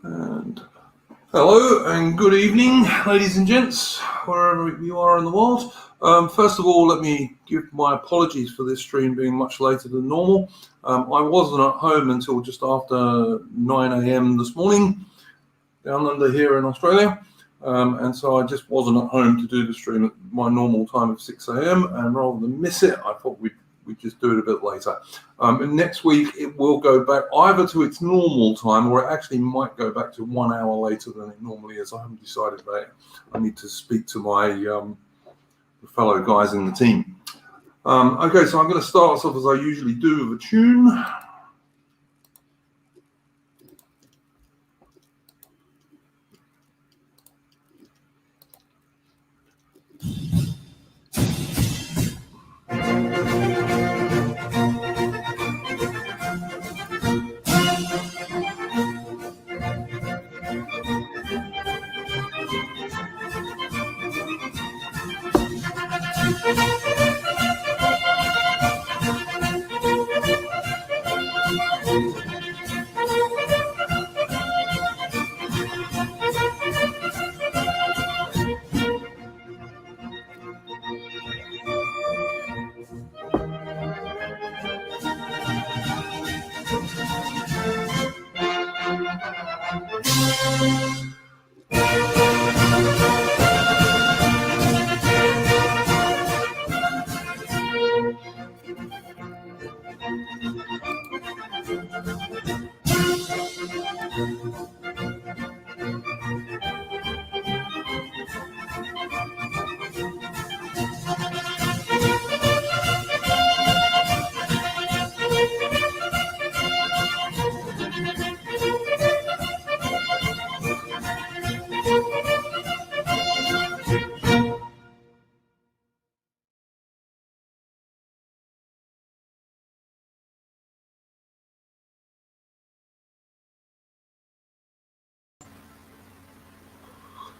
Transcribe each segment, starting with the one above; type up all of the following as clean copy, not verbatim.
And hello and good evening, ladies and gents, wherever you are in the world. First of all, let me give my apologies for this stream being much later than normal. I wasn't at home until just after 9 a.m. this morning, down under here in Australia. And so I just wasn't at home to do the stream at my normal time of 6 a.m. And rather than miss it, I thought we'd just do it a bit later. And next week it will go back either to its normal time, or it actually might go back to 1 hour later than it normally is. I haven't decided about it. I need to speak to my fellow guys in the team. Okay, so I'm going to start us off as I usually do with a tune.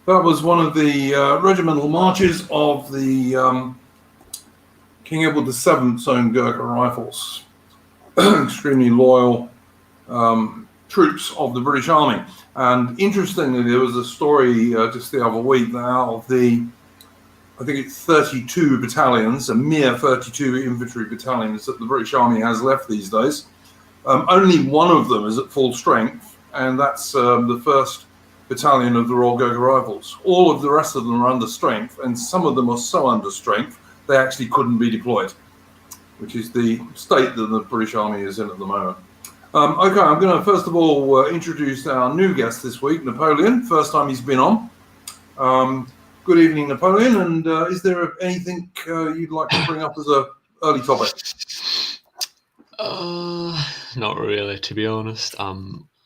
That was one of the regimental marches of the King Edward VII's own Gurkha Rifles, extremely loyal troops of the British Army. And interestingly, there was a story just the other week that out of the, I think it's 32 battalions, a mere 32 infantry battalions that the British Army has left these days, only one of them is at full strength, and that's the 1st Battalion of the Royal Gurkha Rifles. All of the rest of them are under strength, and some of them are so under strength they actually couldn't be deployed, which is the state that the British Army is in at the moment. Okay, I'm going to first of all introduce our new guest this week, Napoleon. First time he's been on. Good evening, Napoleon, and is there anything you'd like to bring up as an early topic? Not really, to be honest.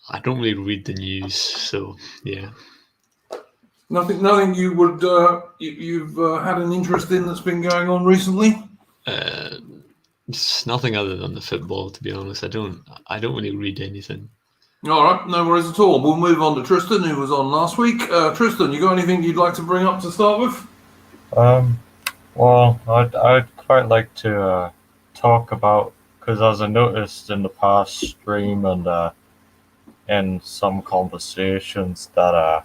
I don't really read the news, so yeah. Nothing you would you've had an interest in that's been going on recently? It's nothing other than the football, to be honest. I don't really read anything. All right, no worries at all. We'll move on to Tristan, who was on last week. Tristan, you got anything you'd like to bring up to start with? Well, I'd quite like to talk about, because as I noticed in the past stream and in some conversations that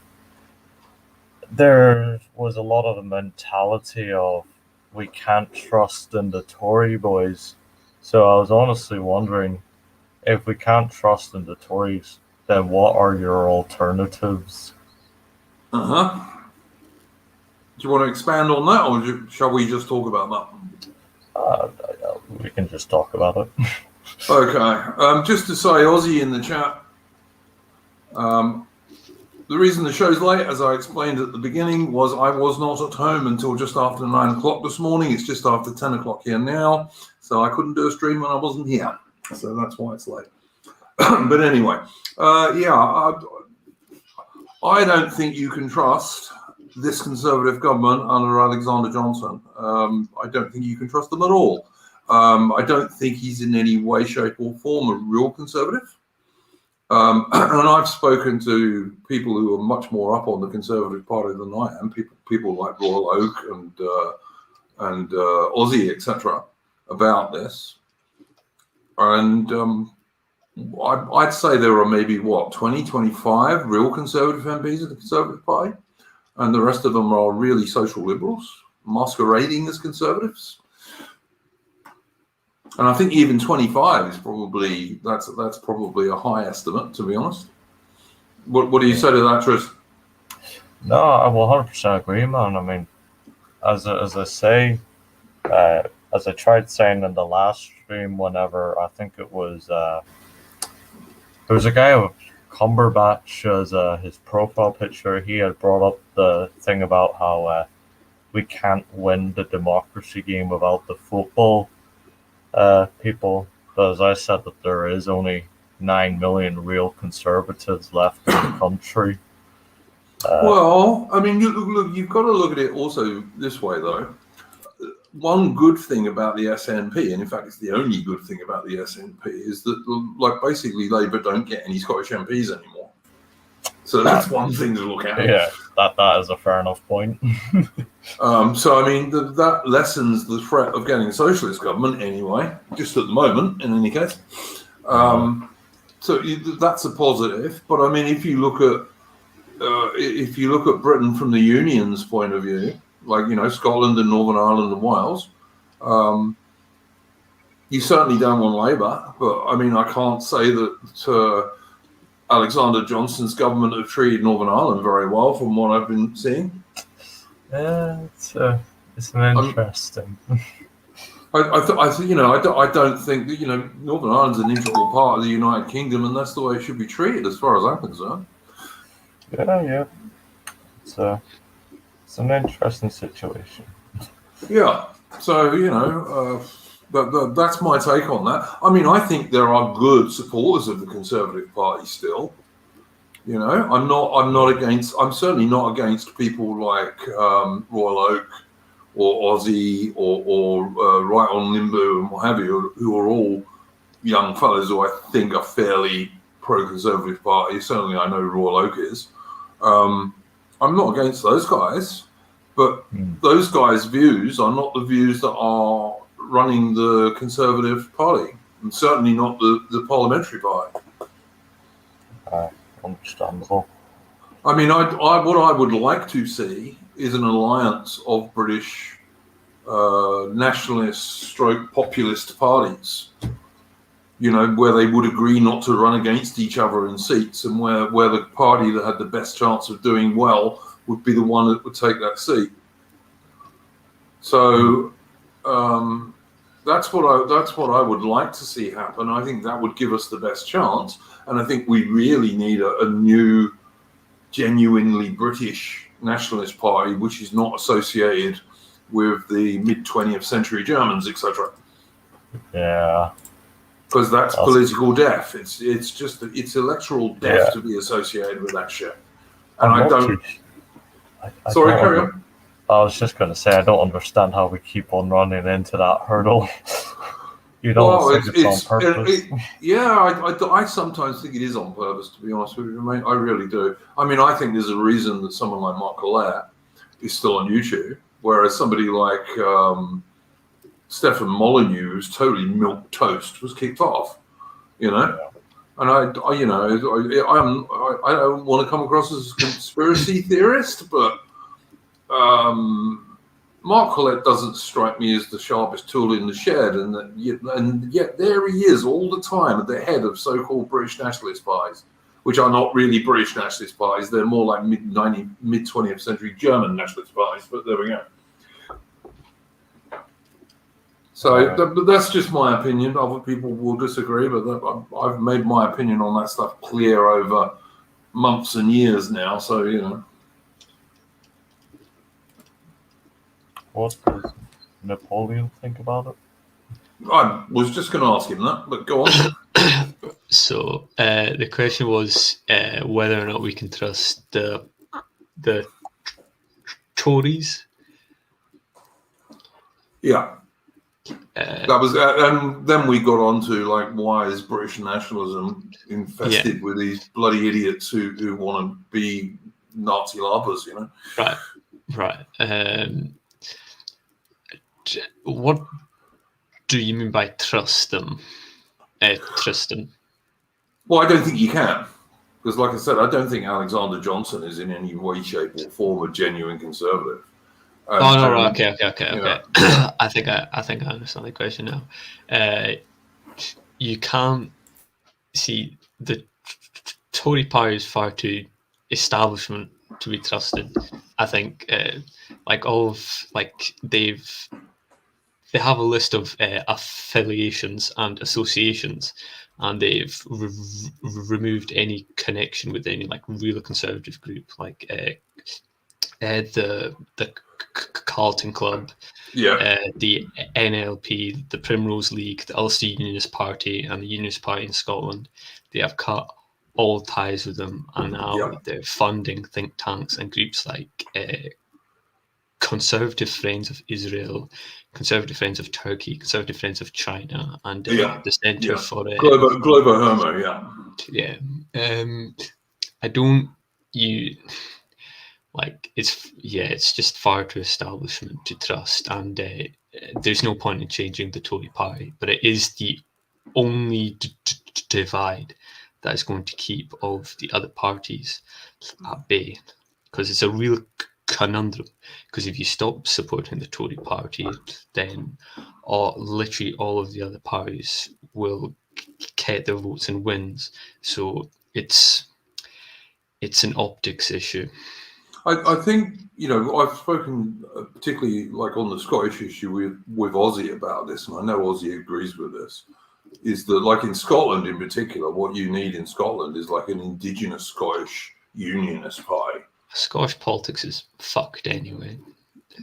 there was a lot of the mentality of we can't trust in the Tory boys. So I was honestly wondering, if we can't trust in the Tories, then what are your alternatives? Do you want to expand on that, or shall we just talk about that? We can just talk about it. Okay. Just to say, Aussie in the chat, the reason the show's late, as I explained at the beginning, was I was not at home until just after 9 o'clock this morning. It's just after 10 o'clock here now, so I couldn't do a stream when I wasn't here. So that's why it's late. But anyway, I don't think you can trust this Conservative government under Alexander Johnson. I don't think you can trust them at all. I don't think he's in any way, shape or form a real Conservative. And I've spoken to people who are much more up on the Conservative Party than I am, people like Royal Oak and Aussie, etc., about this. And I'd say there are maybe, 20, 25 real Conservative MPs of the Conservative Party, and the rest of them are really social liberals masquerading as Conservatives. And I think even 25 is probably, that's probably a high estimate, to be honest. What do you say to that, Tris? No, I will 100% agree, man. I mean, as I say, as I tried saying in the last stream, whenever I think it was there was a guy with Cumberbatch as his profile picture. He had brought up the thing about how we can't win the democracy game without the football people. But as I said, that there is only 9 million real conservatives left in the country. Well, I mean, look, you've got to look at it also this way, though. One good thing about the SNP, and in fact, it's the only good thing about the SNP, is that, like, basically Labour don't get any Scottish MPs anymore. So that's one thing to look at. Yeah, that is a fair enough point. So, I mean, that lessens the threat of getting a socialist government anyway, just at the moment, in any case. So that's a positive. But, I mean, if you look at Britain from the Union's point of view, like, Scotland and Northern Ireland and Wales, you certainly don't want Labour. But, I mean, I can't say that Alexander Johnson's government have treated Northern Ireland very well from what I've been seeing. Yeah, it's an interesting. I don't think that, Northern Ireland's an integral part of the United Kingdom, and that's the way it should be treated, as far as I'm concerned. Yeah. It's an interesting situation. Yeah. So, that's my take on that. I mean, I think there are good supporters of the Conservative Party still. I'm certainly not against people like Royal Oak or Aussie or Right on Limbo and what have you, who are all young fellows who I think are fairly pro-Conservative Party. Certainly I know Royal Oak is. I'm not against those guys, but those guys' views are not the views that are running the Conservative Party, and certainly not the parliamentary party. Understandable. I mean, what I would like to see is an alliance of British nationalist / populist parties, where they would agree not to run against each other in seats, and where the party that had the best chance of doing well would be the one that would take that seat. So that's what I would like to see happen. I think that would give us the best chance, and I think we really need a new, genuinely British nationalist party, which is not associated with the mid-20th century Germans, etc. Yeah. Because that's political death. It's electoral death to be associated with that shit. And I don't. Sorry, carry on. I was just going to say, I don't understand how we keep on running into that hurdle. Think it's on purpose. I sometimes think it is on purpose, to be honest with you, mate. I really do. I mean, I think there's a reason that someone like Mark Collette is still on YouTube, whereas somebody like Stefan Molyneux, who's totally milk toast, was kicked off. And I don't want to come across as a conspiracy theorist, but Mark Collette doesn't strike me as the sharpest tool in the shed, and yet there he is all the time at the head of so-called British nationalist parties, which are not really British nationalist parties. They're more like mid-20th century German nationalist parties, but there we go. So that's just my opinion. Other people will disagree, but I've made my opinion on that stuff clear over months and years now, so, What does Napoleon think about it? I was just going to ask him that, but go on. So the question was whether or not we can trust the Tories. Yeah. That was, and then we got on to, like, why is British nationalism infested with these bloody idiots who want to be Nazi lovers, Right. What do you mean by trust them? Trust them? Well, I don't think you can. Because, like I said, I don't think Alexander Johnson is in any way, shape, or form a genuine conservative. Oh no, right, okay. Yeah. I think I understand the question now. You can't see the Tory party is far too establishment to be trusted. I think, like all of like they have a list of affiliations and associations, and they've removed any connection with any like real conservative group, like the Carlton Club, Yeah. the NLP, the Primrose League, the Ulster Unionist Party, and the Unionist Party in Scotland. They have cut all ties with them, and now Yeah. they're funding think tanks and groups like Conservative Friends of Israel, Conservative Friends of Turkey, Conservative Friends of China, and Yeah. the Centre Yeah. for Globo Homo, yeah. yeah. I don't you like it's just far too establishment to trust, and there's no point in changing the Tory party, but it is the only divide that is going to keep all of the other parties at bay, because it's a real conundrum. Because if you stop supporting the Tory party, then literally all of the other parties will get their votes and wins. So it's an optics issue. I think, I've spoken particularly like on the Scottish issue with Aussie about this, and I know Aussie agrees with this, is that like in Scotland in particular, what you need in Scotland is like an indigenous Scottish unionist party. Scottish politics is fucked anyway.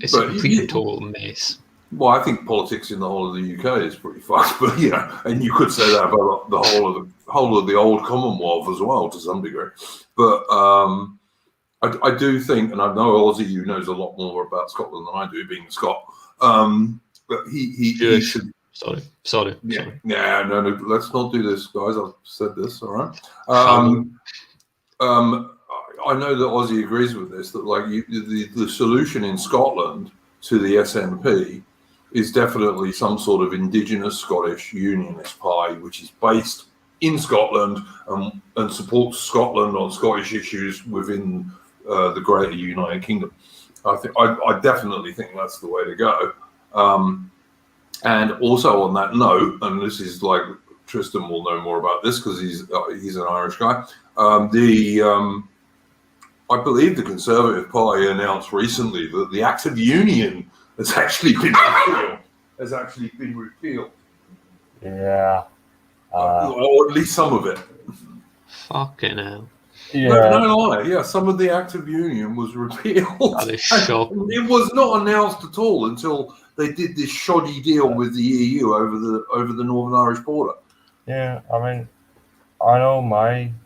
It's a But complete and total mess. Well, I think politics in the whole of the UK is pretty fucked, but and you could say that about the whole of the Old Commonwealth as well to some degree. But I do think, and I know Aussie, who knows a lot more about Scotland than I do, being a Scot. But he should. Sorry. Yeah, no, let's not do this, guys. I've said this, all right. I know that Aussie agrees with this. That like the solution in Scotland to the SNP is definitely some sort of indigenous Scottish unionist party, which is based in Scotland and supports Scotland on Scottish issues within the Greater United Kingdom. I definitely think that's the way to go. And also on that note, and this is like Tristan will know more about this because he's an Irish guy. I believe the Conservative Party announced recently that the Act of Union has actually been repealed. Yeah. Or at least some of it. Fucking hell. Yeah. No lie. Yeah, some of the Act of Union was repealed. That is shocking. It was not announced at all until they did this shoddy deal with the EU over the Northern Irish border. Yeah, I mean, I know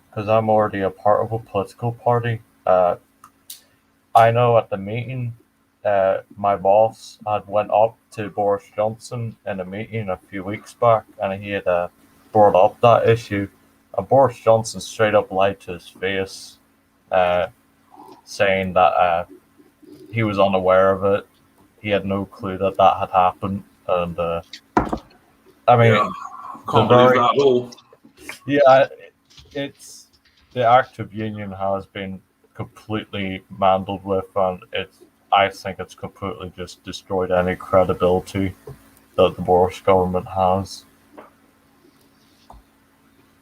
because I'm already a part of a political party. I know at the meeting, my boss had went up to Boris Johnson in a meeting a few weeks back, and he had brought up that issue. And Boris Johnson straight up lied to his face, saying that he was unaware of it. He had no clue that had happened. And I mean, can't believe that at all. Yeah, it's the Act of Union has been completely mandled with, and I think it's completely just destroyed any credibility that the Boris government has.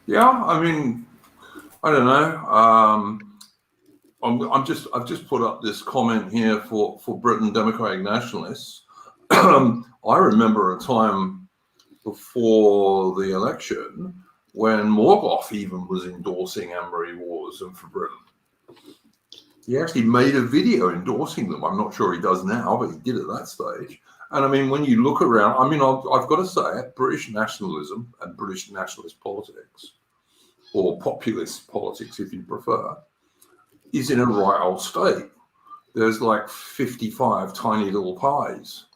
Yeah, I mean, I don't know. I've just put up this comment here for Britain Democratic Nationalists. I remember a time before the election when Morgoth even was endorsing Anne-Marie Waughausen for Britain. He actually made a video endorsing them. I'm not sure he does now, but he did at that stage. And I mean, when you look around, I mean, I've got to say it, British nationalism and British nationalist politics, or populist politics if you prefer, is in a right old state. There's like 55 tiny little pies.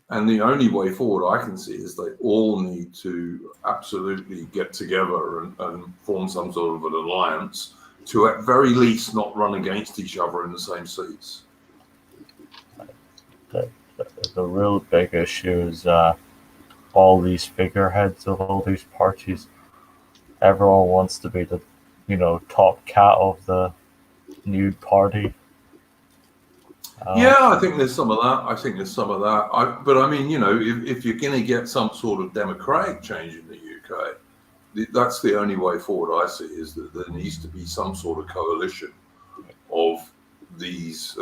And the only way forward I can see is they all need to absolutely get together and form some sort of an alliance to at very least not run against each other in the same seats. The real big issue is all these figureheads of all these parties. everyone wants to be the, top cat of the new party. Yeah, I think there's some of that. But I mean, if you're going to get some sort of democratic change in the UK, that's the only way forward I see, is that there needs to be some sort of coalition of these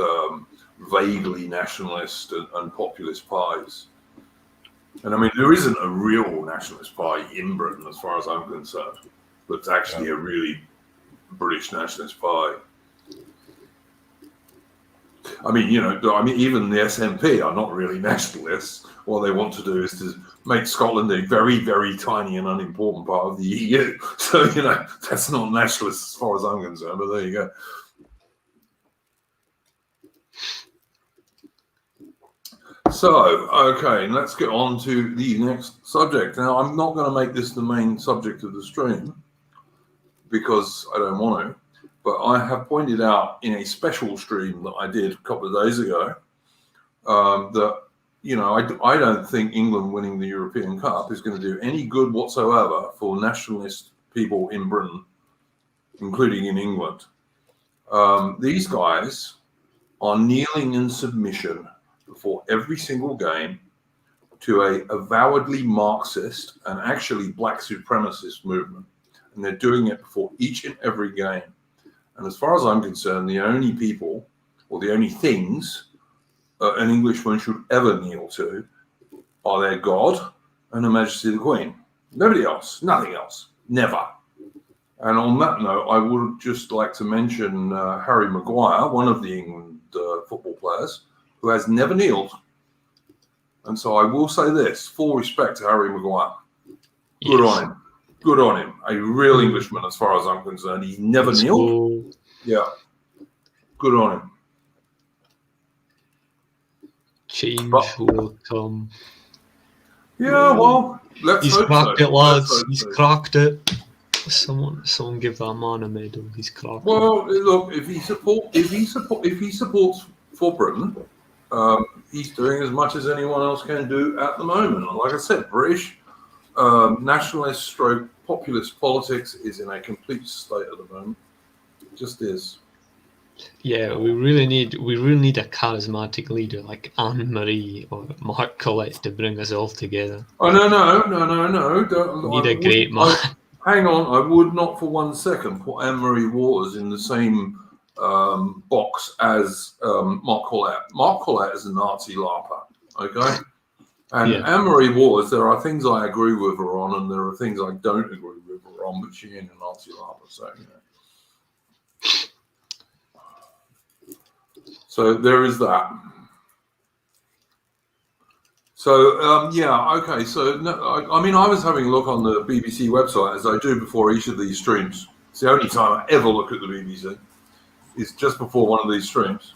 vaguely nationalist and populist parties. And I mean, there isn't a real nationalist party in Britain, as far as I'm concerned, but it's actually a really British nationalist party. I mean, even the SNP are not really nationalists. What they want to do is to make Scotland a very, very tiny and unimportant part of the EU. So, that's not nationalist as far as I'm concerned, but there you go. So, okay, let's get on to the next subject. Now, I'm not going to make this the main subject of the stream because I don't want to, but I have pointed out in a special stream that I did a couple of days ago that, I don't think England winning the European Cup is going to do any good whatsoever for nationalist people in Britain, including in England. These guys are kneeling in submission before every single game to a avowedly Marxist and actually black supremacist movement. And they're doing it before each and every game. And as far as I'm concerned, the only people or the only things an Englishman should ever kneel to are their God and Her Majesty the Queen. Nobody else, nothing else, never. And on that note, I would just like to mention Harry Maguire, one of the England football players, who has never kneeled. And so I will say this, full respect to Harry Maguire. Good on him. Good on him. A real Englishman, as far as I'm concerned. He's never kneeled. Yeah. Good on him. Change will come. Yeah, well, let's He's hope cracked so. it, lads. He's cracked it. Someone give that man a medal. He's cracked. Well, look, if he supports for Britain, he's doing as much as anyone else can do at the moment. Like I said, British nationalist stroke populist politics is in a complete state at the moment. It just is. Yeah, we really need a charismatic leader like Anne Marie or Mark Collett to bring us all together. Oh no! We need a great man. Hang on, I would not for 1 second put Anne-Marie Waters in the same box as Mark Collett. Mark Collett is a Nazi larper, okay? And Anne-Marie Waters, there are things I agree with her on, and there are things I don't agree with her on, but she ain't a Nazi larper, so, So there is that. So, okay. So, I was having a look on the BBC website, as I do before each of these streams. It's the only time I ever look at the BBC. It's just before one of these streams.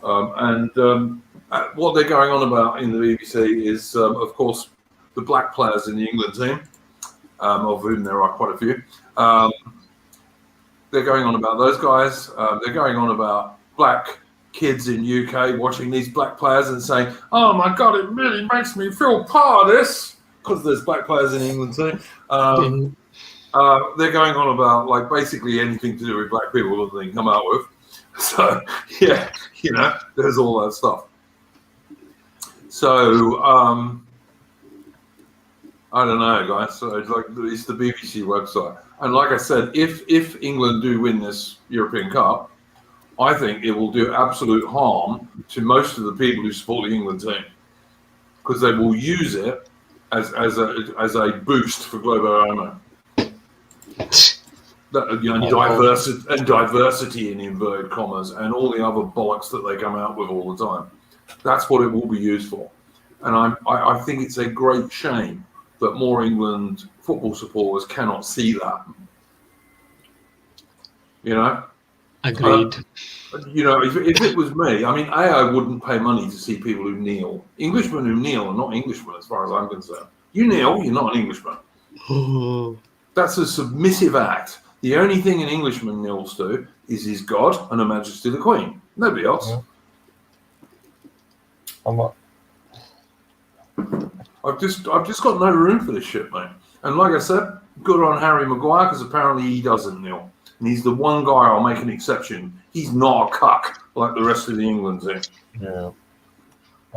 What they're going on about in the BBC is, of course, the black players in the England team, of whom there are quite a few. They're going on about those guys. They're going on about black kids in UK watching these black players and saying, "Oh my God, it really makes me feel part of this," because there's black players in England too. They're going on about like basically anything to do with black people that they can come out with. So yeah, there's all that stuff. So I don't know, guys. So it's the BBC website, and like I said, if England do win this European Cup, I think it will do absolute harm to most of the people who support the England team, because they will use it as a boost for global homo. Diversity in inverted commas, and all the other bollocks that they come out with all the time. That's what it will be used for. And I think it's a great shame that more England football supporters cannot see that. Agreed. If it was me, I mean, I wouldn't pay money to see people who kneel. Englishmen who kneel are not Englishmen, as far as I'm concerned. You kneel, you're not an Englishman. That's a submissive act. The only thing an Englishman kneels to is his God and Her Majesty the Queen. Nobody else. Yeah. I've just got no room for this shit, mate. And like I said, good on Harry Maguire, because apparently he doesn't kneel. And he's the one guy I'll make an exception. He's not a cuck like the rest of the England team. Yeah.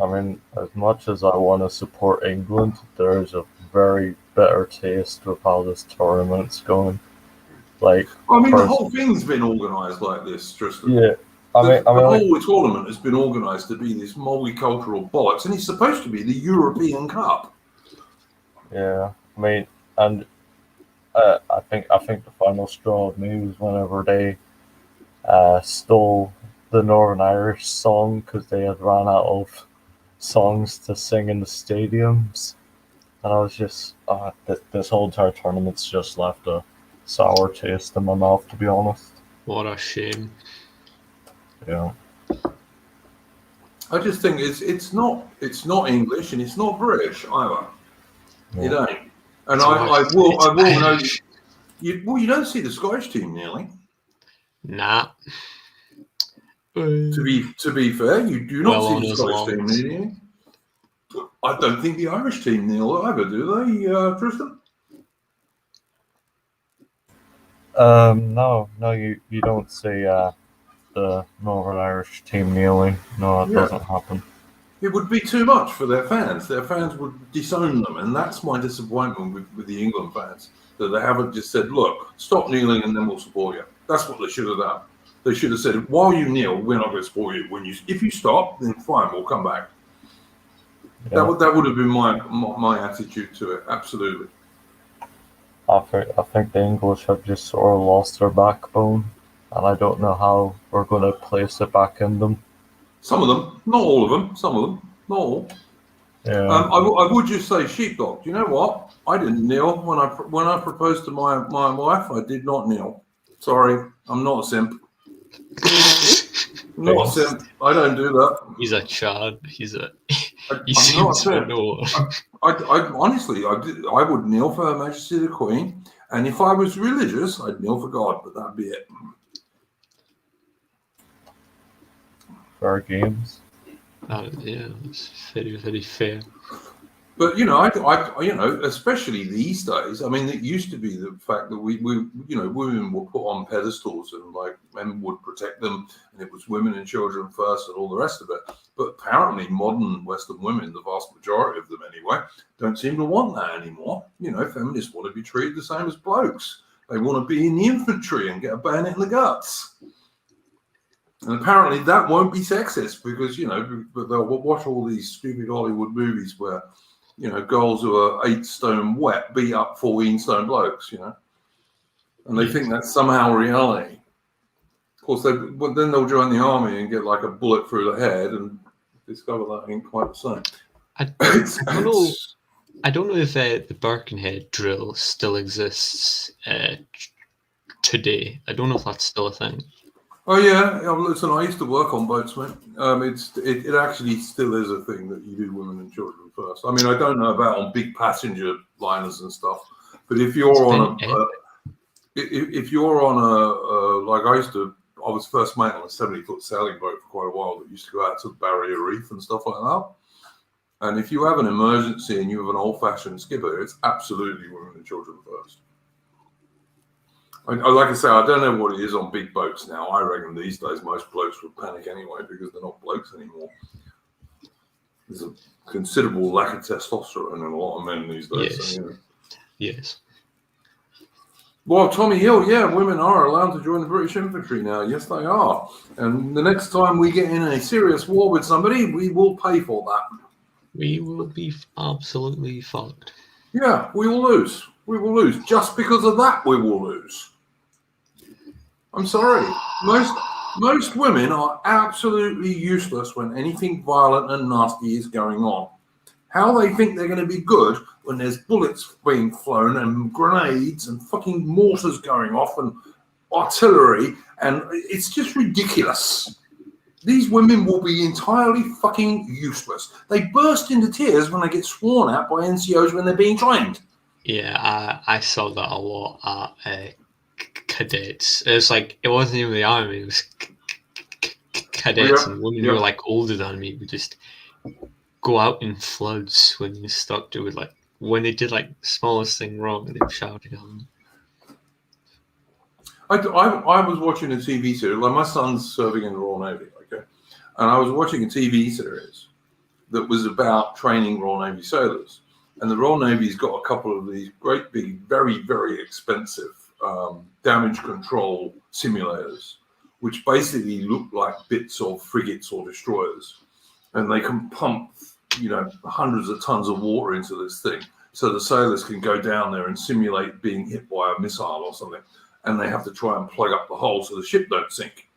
I mean, as much as I want to support England, there's a very bitter taste with how this tournament's going. Like, I mean, the whole thing's been organised like this, Tristan. Yeah. The whole tournament has been organised to be this multicultural bollocks, and it's supposed to be the European Cup. Yeah. I mean, and I think the final straw of me was whenever they stole the Northern Irish song because they had run out of songs to sing in the stadiums, and I was just this whole entire tournament's just left a sour taste in my mouth, to be honest. What a shame. Yeah. I just think it's not English and it's not British either. Yeah. It ain't. And I will know. You don't see the Scottish team nearly. Nah. To be fair, you do not see the Scottish team nearly. I don't think the Irish team kneel either, do they, Tristan? No, you don't see the Northern Irish team kneeling. No, it doesn't happen. It would be too much for their fans. Their fans would disown them, and that's my disappointment with the England fans, that they haven't just said, look, stop kneeling and then we'll support you. That's what they should have done. They should have said, while you kneel, we're not going to support you. If you stop, then fine, we'll come back. Yeah. That would have been my attitude to it, absolutely. I think the English have just sort of lost their backbone, and I don't know how we're going to place it back in them. Some of them, not all of them. Some of them, not all. Yeah. I would just say, sheepdog. You know what? I didn't kneel when I proposed to my wife. I did not kneel. Sorry, I'm not a simp. Not a simp. I don't do that. He's a chad. He I'm seems to know. I honestly, I would kneel for Her Majesty the Queen, and if I was religious, I'd kneel for God. But that'd be it. Fair games. Yeah, it's very, very fair. But I especially these days. I mean, it used to be the fact that we women were put on pedestals and like men would protect them, and it was women and children first, and all the rest of it. But apparently, modern Western women, the vast majority of them anyway, don't seem to want that anymore. Feminists want to be treated the same as blokes. They want to be in the infantry and get a bayonet in the guts. And apparently, that won't be sexist because but they'll watch all these stupid Hollywood movies where. Girls who are 8 stone wet beat up 14 stone blokes, and they think that's somehow reality. Of course, then they'll join the army and get like a bullet through the head and discover that ain't quite the same. I don't know if the Birkenhead drill still exists today. I don't know if that's still a thing. Oh yeah, listen. I used to work on boats, mate. It actually still is a thing that you do women and children first. I mean, I don't know about on big passenger liners and stuff, but if you're on like I was first mate on a 70-foot sailing boat for quite a while that used to go out to the Barrier Reef and stuff like that. And if you have an emergency and you have an old-fashioned skipper, it's absolutely women and children first. Like I say, I don't know what it is on big boats now. I reckon these days most blokes would panic anyway because they're not blokes anymore. There's a considerable lack of testosterone in a lot of men these days. Yes. So, Yes. Well, Tommy Hill, yeah, women are allowed to join the British infantry now. Yes, they are. And the next time we get in a serious war with somebody, we will pay for that. We will be absolutely fucked. Yeah, we will lose. We will lose. Just because of that, we will lose. I'm sorry. Most women are absolutely useless when anything violent and nasty is going on. How they think they're going to be good when there's bullets being flown and grenades and fucking mortars going off and artillery, and it's just ridiculous. These women will be entirely fucking useless. They burst into tears when they get sworn at by NCOs when they're being trained. Yeah, I saw that a lot at cadets. It's like, it wasn't even the army, it was cadets, and women who were like older than me would just go out in floods when you stuck to with like when they did like the smallest thing wrong and they were shouting at them. I was watching a TV series. Like my son's serving in the Royal Navy, okay, and I was watching a TV series that was about training Royal Navy sailors. And the Royal Navy's got a couple of these great big, very, very expensive damage control simulators, which basically look like bits of frigates or destroyers. And they can pump, hundreds of tons of water into this thing. So the sailors can go down there and simulate being hit by a missile or something. And they have to try and plug up the hole so the ship don't sink.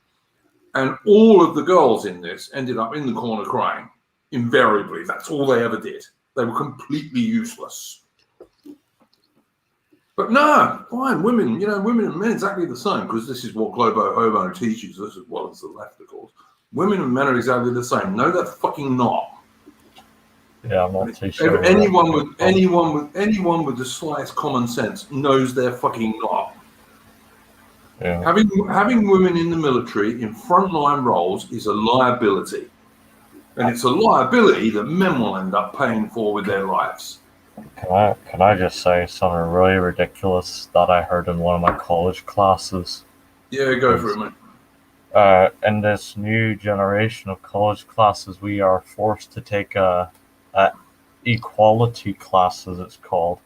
And all of the girls in this ended up in the corner crying. Invariably, that's all they ever did. They were completely useless. But no, fine, women, women and men exactly the same, because this is what Globo Homo teaches us as well as the left, of course. Women and men are exactly the same. No, they're fucking not. Yeah, I'm not too sure. Anyone with the slightest common sense knows they're fucking not. Yeah. Having women in the military in frontline roles is a liability. And it's a liability that men will end up paying for with their lives. Can I just say something really ridiculous that I heard in one of my college classes? Yeah, go for it, mate. In this new generation of college classes, we are forced to take a equality class, as it's called.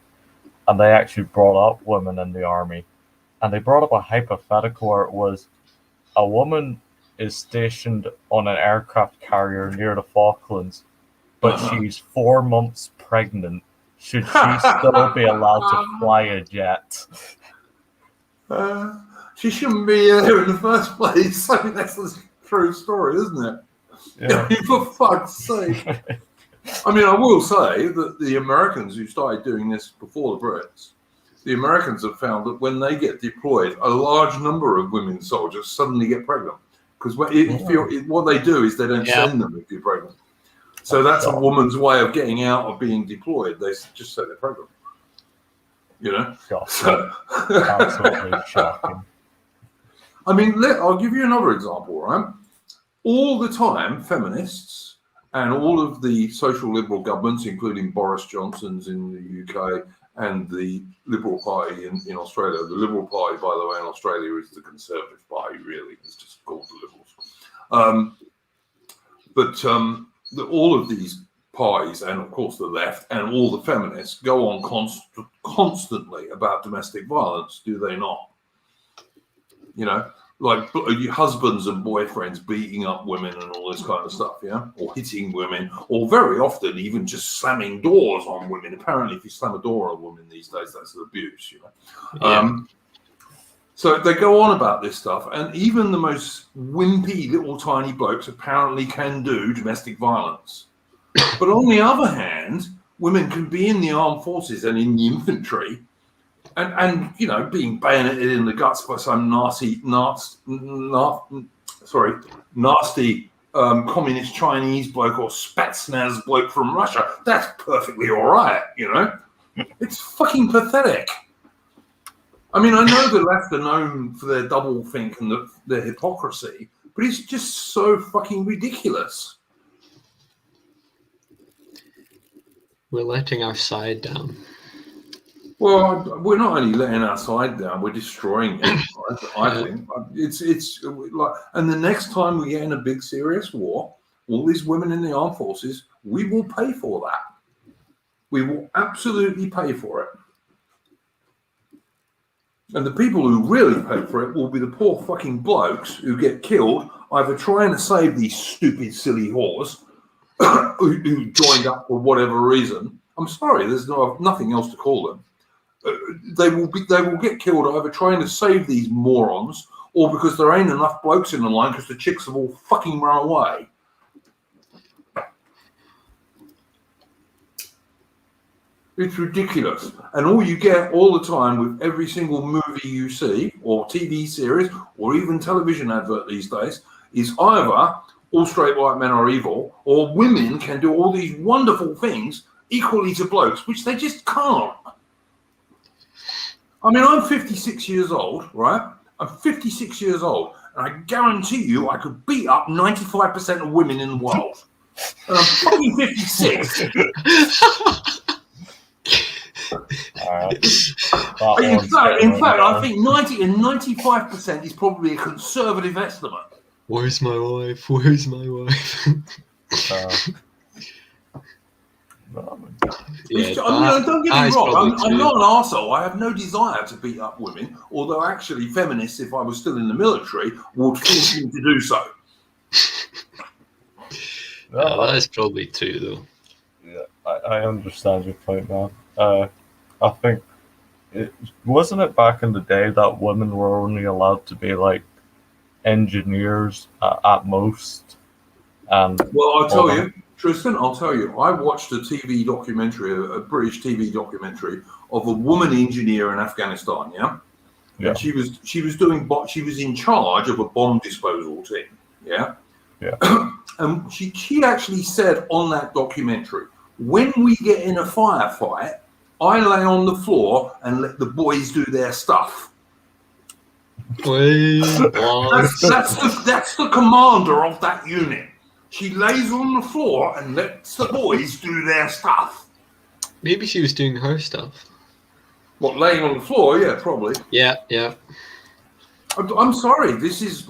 And they actually brought up women in the army. And they brought up a hypothetical where it was a woman is stationed on an aircraft carrier near the Falklands, but she's 4 months pregnant. Should she still be allowed to fly a jet? She shouldn't be there in the first place. I mean, that's the true story, isn't it? Yeah. For fuck's sake. I mean, I will say that the Americans who started doing this before the Brits, the Americans have found that when they get deployed, a large number of women soldiers suddenly get pregnant. Because what they do is they don't send them if you're pregnant. So that's a woman's way of getting out of being deployed. They just say they're pregnant. Shocking. Absolutely shocking. I mean, I'll give you another example, right? All the time, feminists and all of the social liberal governments, including Boris Johnson's in the UK and the Liberal Party in Australia. The Liberal Party, by the way, in Australia is the Conservative Party, really. It's just called the Liberals. But all of these parties, and of course the left, and all the feminists go on constantly about domestic violence, do they not? Like husbands and boyfriends beating up women and all this kind of stuff, yeah? Or hitting women, or very often even just slamming doors on women. Apparently, if you slam a door on a woman these days, that's an abuse, Yeah. So they go on about this stuff, and even the most wimpy little tiny blokes apparently can do domestic violence. But on the other hand, women can be in the armed forces and in the infantry, and being bayoneted in the guts by some nasty communist Chinese bloke or Spetsnaz bloke from Russia. That's perfectly all right, It's fucking pathetic. I mean, I know the left are known for their doublethink and their hypocrisy, but it's just so fucking ridiculous. We're letting our side down. Well, we're not only letting our side down, we're destroying it. I think it's like, and the next time we get in a big serious war, all these women in the armed forces, we will pay for that. We will absolutely pay for it. And the people who really pay for it will be the poor fucking blokes who get killed either trying to save these stupid, silly whores who joined up for whatever reason. I'm sorry, there's nothing else to call them. They will get killed either trying to save these morons or because there ain't enough blokes in the line because the chicks have all fucking run away. It's ridiculous. And all you get all the time with every single movie you see or TV series or even television advert these days is either all straight white men are evil or women can do all these wonderful things equally to blokes, which they just can't. I mean, I'm 56 years old, right? I'm 56 years old, and I guarantee you I could beat up 95% of women in the world. And I'm fucking 56. In fact, I think 90 and 95% is probably a conservative estimate. Where's my wife? Where's my wife? Yeah, don't get me wrong. I'm not an arsehole. I have no desire to beat up women. Although, actually, feminists, if I was still in the military, would force me to do so. That is probably true, though. Yeah, I understand your point, man. I think wasn't it back in the day that women were only allowed to be like engineers at most? And well, I'll tell you, Tristan. I'll tell you. I watched a TV documentary, a British TV documentary of a woman engineer in Afghanistan. Yeah. And she was in charge of a bomb disposal team. Yeah. Yeah. And she actually said on that documentary, when we get in a firefight, I lay on the floor and let the boys do their stuff. That's the commander of that unit. She lays on the floor and lets the boys do their stuff. Maybe she was doing her stuff. What, laying on the floor? Yeah, probably. Yeah. I'm sorry. This is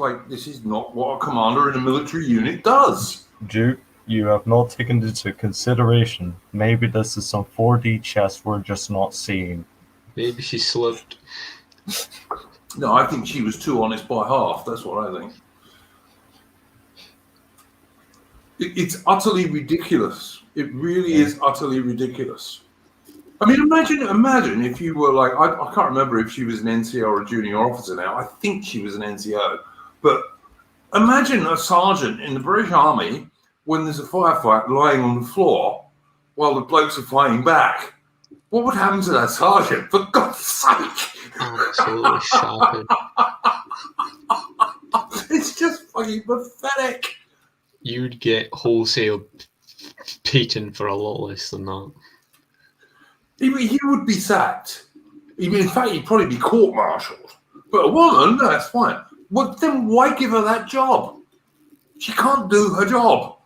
not what a commander in a military unit does. Duke, you have not taken into consideration. Maybe this is some 4D chess we're just not seeing. Maybe she slipped. No, I think she was too honest by half. That's what I think. It's utterly ridiculous. It really is utterly ridiculous. I mean, imagine if you were like, I can't remember if she was an NCO or a junior officer now. I think she was an NCO. But imagine a sergeant in the British Army when there's a firefight lying on the floor while the blokes are fighting back. What would happen to that sergeant? For God's sake! Absolutely shocking. It's just fucking pathetic. You'd get wholesale patent for a lot less than that. He would be sacked. In fact, he'd probably be court-martialed. But a woman, no, that's fine. Well, then why give her that job? She can't do her job.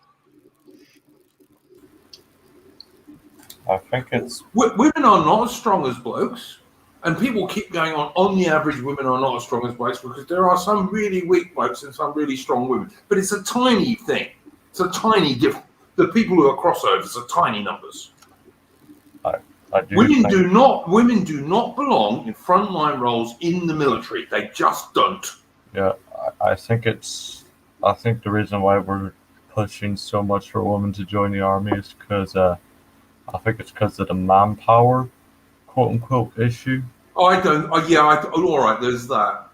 I think it's... Women are not as strong as blokes. And people keep going on the average, women are not as strong as blokes because there are some really weak blokes and some really strong women. But it's a tiny thing. It's a tiny difference. The people who are crossovers are tiny numbers. Women do not belong in frontline roles in the military. They just don't. Yeah, I think the reason why we're pushing so much for women to join the army is because I think it's because of the manpower, quote unquote, issue. All right, there's that,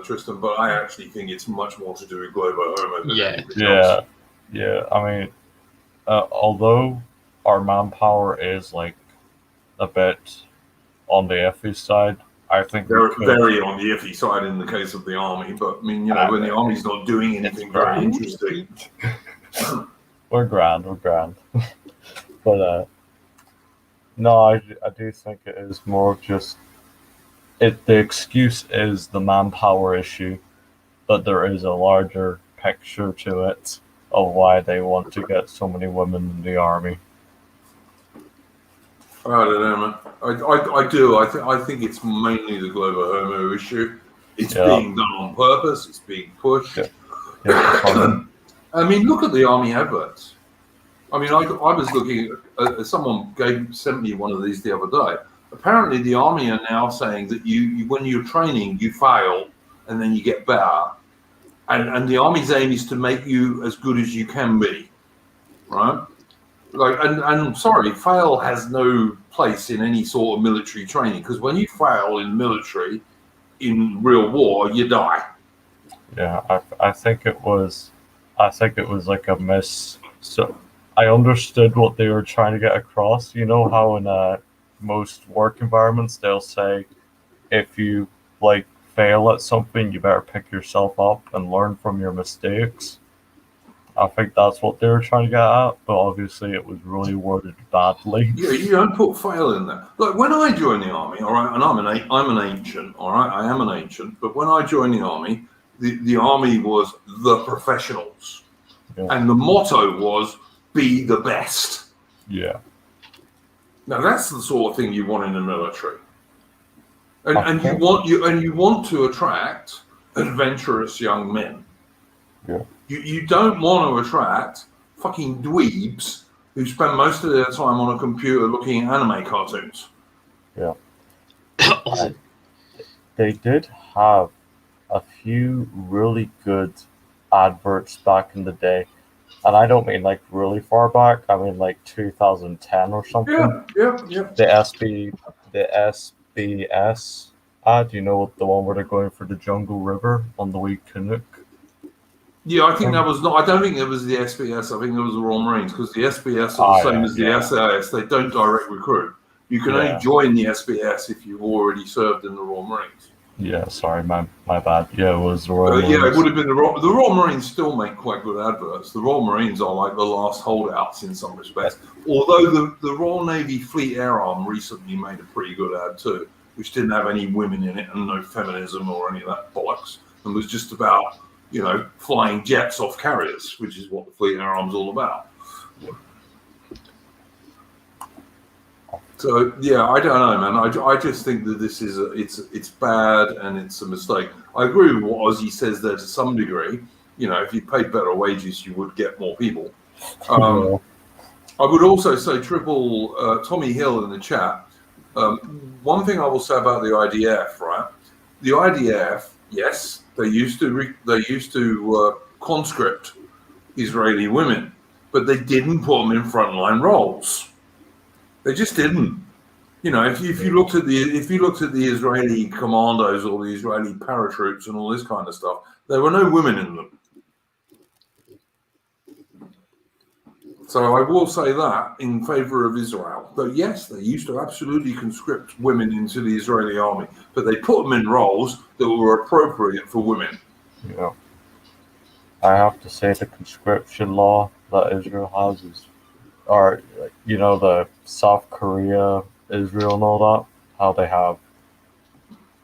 Tristan, but I actually think it's much more to do with global homo than anything else. Yeah. I mean, although our manpower is like a bit on the iffy side, I think they're very on the iffy side in the case of the army. But I mean, when the army's not doing anything very interesting, we're grand. But no, I do think it is more of just the excuse is the manpower issue, but there is a larger picture to it of why they want to get so many women in the army. I don't know, man. I do. I think it's mainly the global homo issue. It's being done on purpose. It's being pushed. Yeah, I mean, look at the army adverts. I mean, I was looking at someone sent me one of these the other day. Apparently, the army are now saying that you when you're training, you fail and then you get better. And the army's aim is to make you as good as you can be, right? Like, and I'm sorry, fail has no place in any sort of military training because when you fail in military, in real war, you die. Yeah, I think it was like a miss. So I understood what they were trying to get across. You know how in most work environments they'll say, if you like fail at something, you better pick yourself up and learn from your mistakes. I think that's what they were trying to get at, but obviously it was really worded badly. Yeah, you don't put fail in there. Like when I joined the army, all right, and I'm an ancient, all right, I am an ancient, but when I joined the army was the professionals, and the motto was be the best. Yeah. Now that's the sort of thing you want in the military. and you want to attract adventurous young men. Yeah. You don't want to attract fucking dweebs who spend most of their time on a computer looking at anime cartoons. Yeah. Awesome. They did have a few really good adverts back in the day. And I don't mean like really far back. I mean like 2010 or something. Yeah. The SBS ad, you know, the one where they're going for the Jungle River on the wee Canuck. Yeah, I think that was not. I don't think it was the SBS. I think it was the Royal Marines, because the SBS are the same as the SAS. They don't direct recruit. You can only join the SBS if you've already served in the Royal Marines. Yeah, sorry, my bad. Yeah, it was the Royal Marines. Yeah, it would have been the Royal Marines. Still make quite good adverts. The Royal Marines are like the last holdouts in some respects. Although the Royal Navy Fleet Air Arm recently made a pretty good ad too, which didn't have any women in it and no feminism or any of that bollocks, and was just about, you know, flying jets off carriers, which is what the Fleet Air Arm's all about. So yeah, I don't know, man. I just think that this is it's bad and it's a mistake. I agree with what Ozzy says there to some degree. You know, if you paid better wages, you would get more people. I would also say Tommy Hill in the chat. One thing I will say about the IDF, right? The IDF, yes, they used to conscript Israeli women, but they didn't put them in frontline roles. They just didn't. You know, if you looked at the Israeli commandos or the Israeli paratroops and all this kind of stuff, there were no women in them. So I will say that in favor of Israel. But yes, they used to absolutely conscript women into the Israeli army, but they put them in roles that were appropriate for women. Yeah. I have to say the conscription law that Israel has is, or, you know, the South Korea, Israel and all that, how they have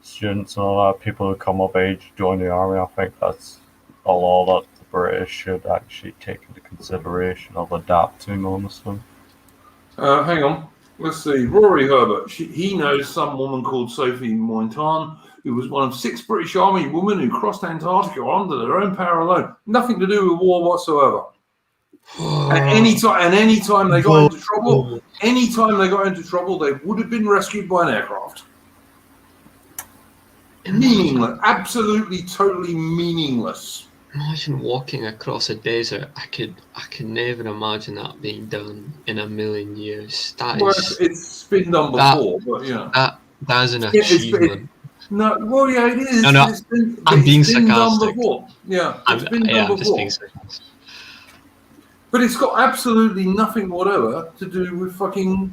students and all that, people who come of age join the army. I think that's a law that the British should actually take into consideration of adapting, honestly. Hang on. Let's see. Rory Herbert. He knows some woman called Sophie Mointan, who was one of 6 British Army women who crossed Antarctica under their own power alone. Nothing to do with war whatsoever. And anytime they got into trouble, they would have been rescued by an aircraft. Meaningless. Absolutely, totally meaningless. Imagine walking across a desert. I could never imagine that being done in a million years. It's been done before, but you know. That is an achievement. It is. No, I'm being sarcastic. Done before. Yeah, it's been done before. Just being sarcastic. But it's got absolutely nothing whatever to do with fucking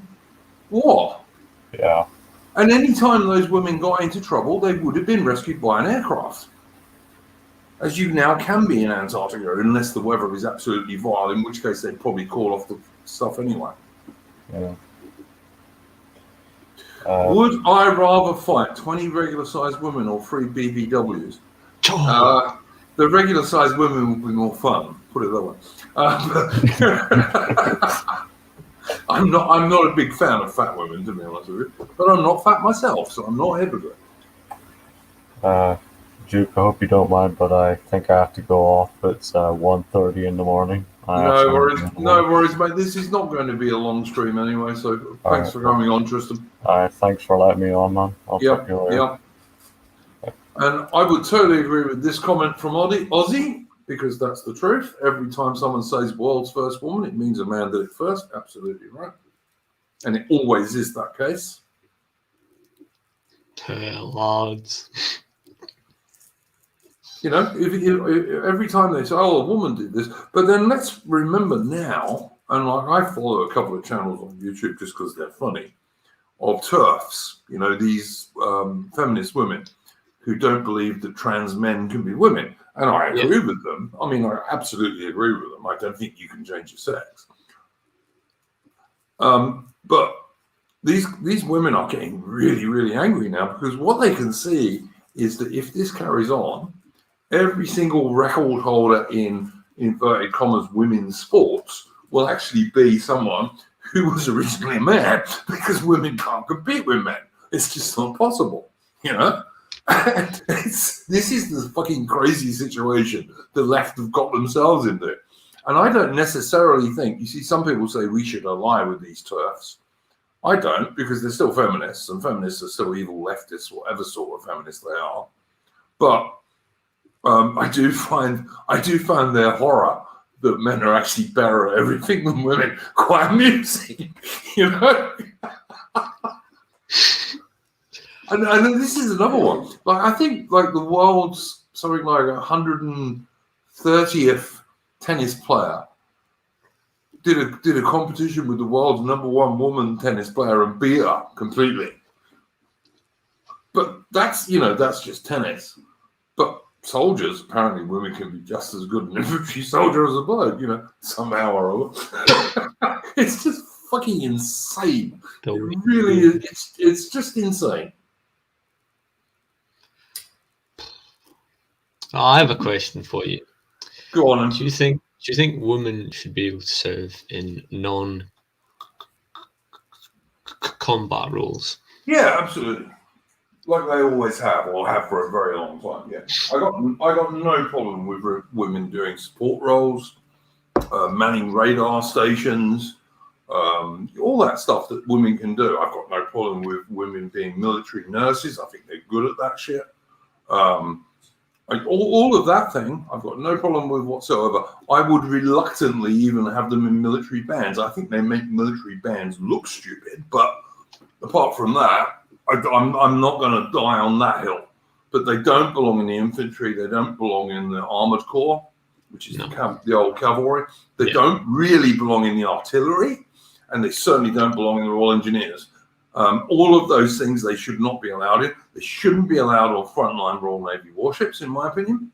war. Yeah. And any time those women got into trouble, they would have been rescued by an aircraft. As you now can be in Antarctica, unless the weather is absolutely vile, in which case they'd probably call off the stuff anyway. Yeah. Would I rather fight 20 regular-sized women or 3 BBWs? The regular-sized women would be more fun, put it that way. I'm not a big fan of fat women, to be honest with you, but I'm not fat myself, so I'm not a hypocrite. Duke, I hope you don't mind, but I think I have to go off. It's 1:30 in the morning. No worries, mate. This is not going to be a long stream anyway, so thanks for coming on, Tristan. Thanks for letting me on, man. I'll talk to you later. Yep. And I would totally agree with this comment from Ozzy, because that's the truth. Every time someone says world's first woman, it means a man did it first. Absolutely right. And it always is that case. Lads. You know, if every time they say, oh, a woman did this. But then let's remember now, and like I follow a couple of channels on YouTube just because they're funny, of TERFs, you know, these feminist women who don't believe that trans men can be women. And I agree with them. I mean, I absolutely agree with them. I don't think you can change your sex. But these women are getting really, really angry now, because what they can see is that if this carries on, every single record holder in inverted commas women's sports will actually be someone who was originally a man, because women can't compete with men. It's just not possible. you know. This is the fucking crazy situation the left have got themselves into. And I don't necessarily think, you see, some people say we should ally with these TERFs. I don't, because they're still feminists, and feminists are still evil leftists, whatever sort of feminists they are. But I do find their horror that men are actually better at everything than women quite amusing, you know. and this is another one. Like, I think like the world's something like 130th tennis player did a competition with the world's #1 woman tennis player and beat her completely. But that's just tennis. But soldiers, apparently women can be just as good an infantry soldier as a bloke, somehow or other. It's just fucking insane. It really is. It's just insane. I have a question for you. Go on. Do you think women should be able to serve in non-combat roles? Yeah, absolutely. Like they always have, or have for a very long time. Yeah, I got no problem with women doing support roles, manning radar stations, all that stuff that women can do. I've got no problem with women being military nurses. I think they're good at that shit. All of that thing, I've got no problem with whatsoever. I would reluctantly even have them in military bands. I think they make military bands look stupid, but apart from that, I'm not going to die on that hill. But they don't belong in the infantry. They don't belong in the armored corps, which is the old cavalry. They don't really belong in the artillery, and they certainly don't belong in the Royal Engineers. All of those things they should not be allowed in. They shouldn't be allowed on frontline Royal Navy warships, in my opinion.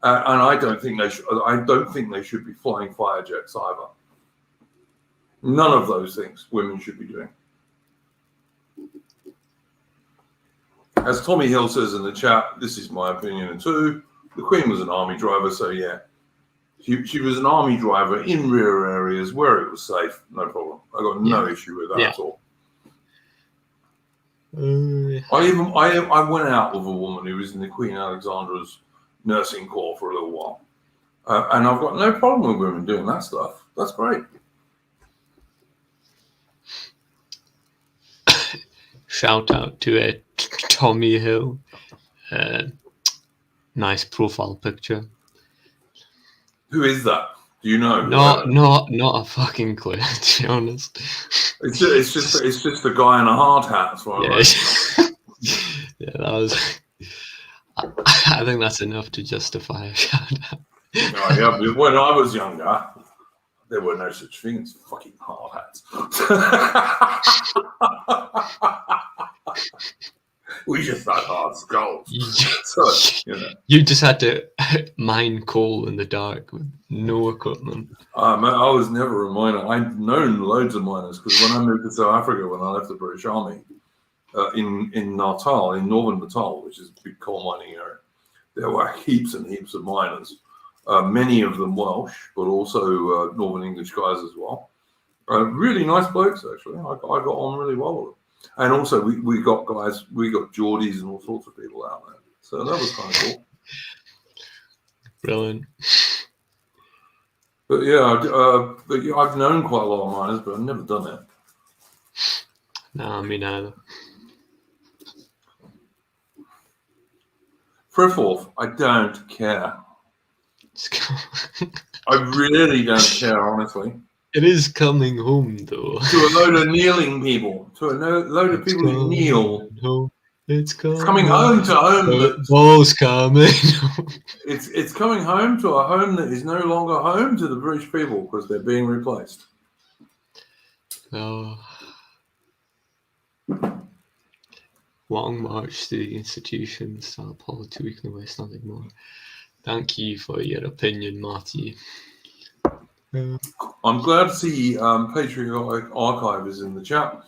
And I don't think they should be flying fire jets either. None of those things women should be doing. As Tommy Hill says in the chat, this is my opinion too. The Queen was an army driver, so yeah. She was an army driver in rear areas where it was safe, no problem. I got no issue with that at all. I went out with a woman who was in the Queen Alexandra's nursing corps for a little while, and I've got no problem with women doing that stuff. That's great. Shout out to Tommy Hill. Nice profile picture. Who is that? Do you know? Not a fucking clue, to be honest. It's just a guy in a hard hat. That's what yeah, that was. I think that's enough to justify a shout out. Oh, yeah, but when I was younger, there were no such thing as fucking hard hats. We just had hard skulls. You just had to mine coal in the dark with no equipment. I was never a miner. I'd known loads of miners because when I moved to South Africa, when I left the British Army, in Natal, in northern Natal, which is a big coal mining area, there were heaps and heaps of miners. Many of them Welsh, but also Northern English guys as well. Really nice blokes, actually. I got on really well with them. And also, we got guys, we got Geordies and all sorts of people out there. So that was kind of cool. Brilliant. But yeah, I've known quite a lot of miners, but I've never done it. No, me neither. Frithorf, I don't care. I really don't care, honestly. It is coming home, though. To a load of kneeling people. To a load of people who kneel. Home. It's coming home to home. The ball's coming. It's coming home to a home that is no longer home to the British people because they're being replaced. Oh. Long march through the institutions, that polity week in the West, nothing more. Thank you for your opinion, Matthew. I'm glad to see Patriotic Archive is in the chat.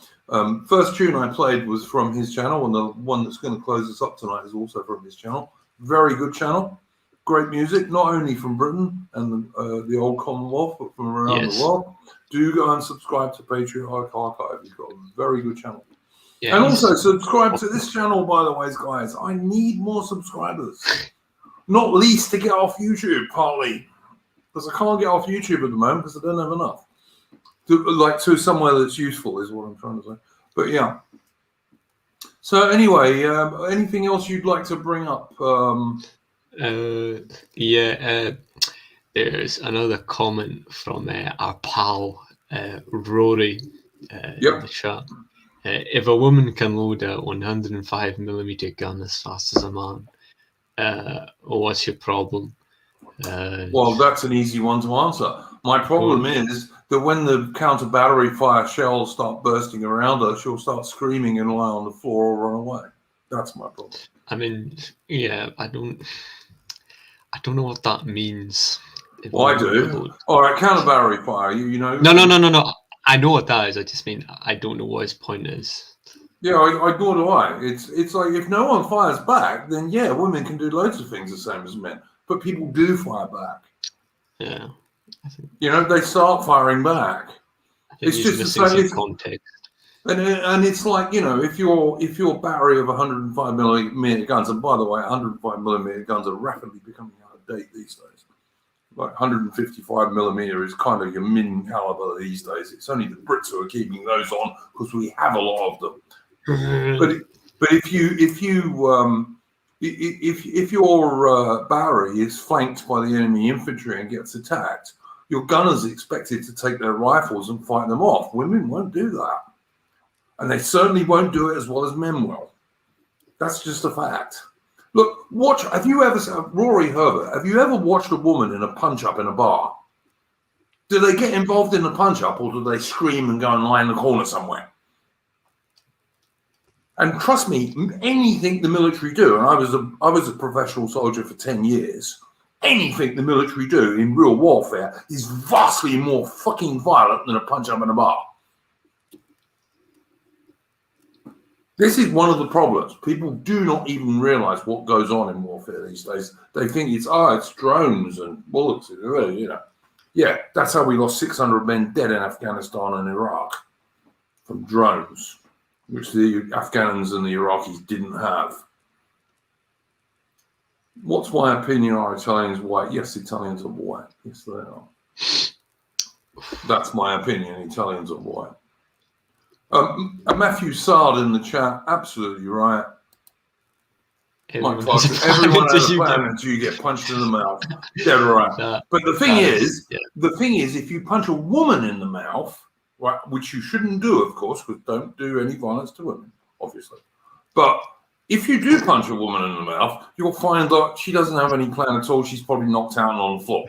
First tune I played was from his channel, and the one that's going to close us up tonight is also from his channel. Very good channel. Great music, not only from Britain and the Old Commonwealth, but from around the world. Do go and subscribe to Patriotic Archive. He's got a very good channel. Yeah, And he's- also subscribe to this channel, by the way, guys. I need more subscribers. Not least to get off YouTube, partly. Because I can't get off YouTube at the moment because I don't have enough. To somewhere that's useful is what I'm trying to say. But yeah. So anyway, anything else you'd like to bring up? There's another comment from our pal Rory in Yep. the chat. If a woman can load a 105mm gun as fast as a man, what's your problem? Well, that's an easy one to answer. My problem is that when the counter battery fire shells start bursting around her, she'll start screaming and lie on the floor or run away. That's my problem. I mean, yeah, I don't know what that means. Well, I do. All right, counter battery fire. You know. No. I know what that is. I just mean I don't know what his point is. Yeah, nor do I. It's like if no one fires back, then yeah, women can do loads of things the same as men. But people do fire back. Yeah. They start firing back. I think It's he's just the missing same. some context. And it's like, if your battery of 105mm guns, and by the way, 105mm guns are rapidly becoming out of date these days. Like 155mm is kind of your min caliber these days. It's only the Brits who are keeping those on because we have a lot of them. But if your battery is flanked by the enemy infantry and gets attacked, your gunner's expected to take their rifles and fight them off. Women won't do that. And they certainly won't do it as well as men will. That's just a fact. Look, have you ever, Rory Herbert, have you ever watched a woman in a punch-up in a bar? Do they get involved in the punch-up or do they scream and go and lie in the corner somewhere? And trust me, anything the military do, and I was a professional soldier for 10 years, anything the military do in real warfare is vastly more fucking violent than a punch-up in a bar. This is one of the problems. People do not even realize what goes on in warfare these days. They think it's drones and bullets. Yeah, that's how we lost 600 men dead in Afghanistan and Iraq from drones, which the Afghans and the Iraqis didn't have. What's my opinion? Are Italians white? Yes, Italians are white. Yes, they are. That's my opinion. Italians are white. Matthew Sard in the chat, absolutely right. Everyone has a plan until you get punched in the mouth. Dead right. But the thing is, if you punch a woman in the mouth, right, which you shouldn't do, of course, because don't do any violence to women, obviously. But if you do punch a woman in the mouth, you'll find that she doesn't have any plan at all. She's probably knocked out and on the floor.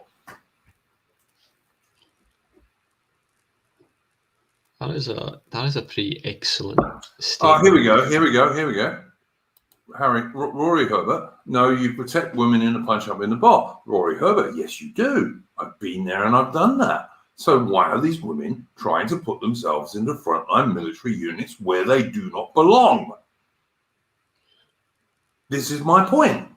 That is a pretty excellent statement. Here we go. Rory Herbert, no, you protect women in a punch-up in the bar. Rory Herbert, yes, you do. I've been there and I've done that. So why are these women trying to put themselves into frontline military units where they do not belong? This is my point.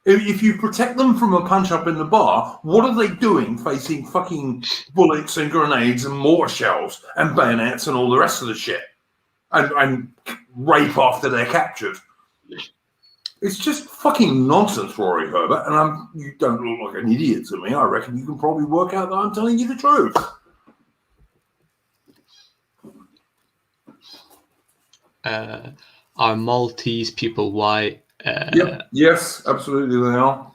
If you protect them from a punch-up in the bar, what are they doing facing fucking bullets and grenades and mortar shells and bayonets and all the rest of the shit? And rape after they're captured. It's just fucking nonsense, Rory Herbert, and you don't look like an idiot to me. I reckon you can probably work out that I'm telling you the truth. Are Maltese people white? Yep. Yes, absolutely they are.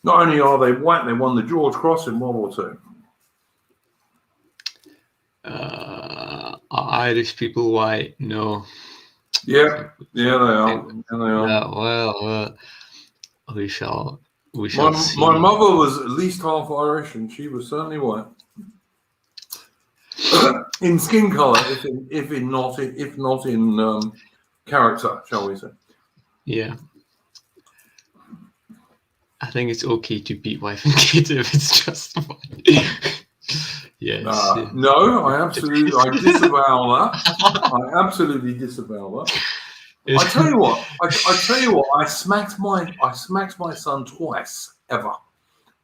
Not only are they white, they won the George Cross in World War II. Are Irish people white? No. Yeah, they are. Yeah, well, we shall see. My mother was at least half Irish, and she was certainly white. In skin color, if not in character, shall we say? Yeah. I think it's okay to beat wife and kids if it's justified. Yes. No, I disavow that. I absolutely disavow that. I tell you what. I smacked my son twice ever.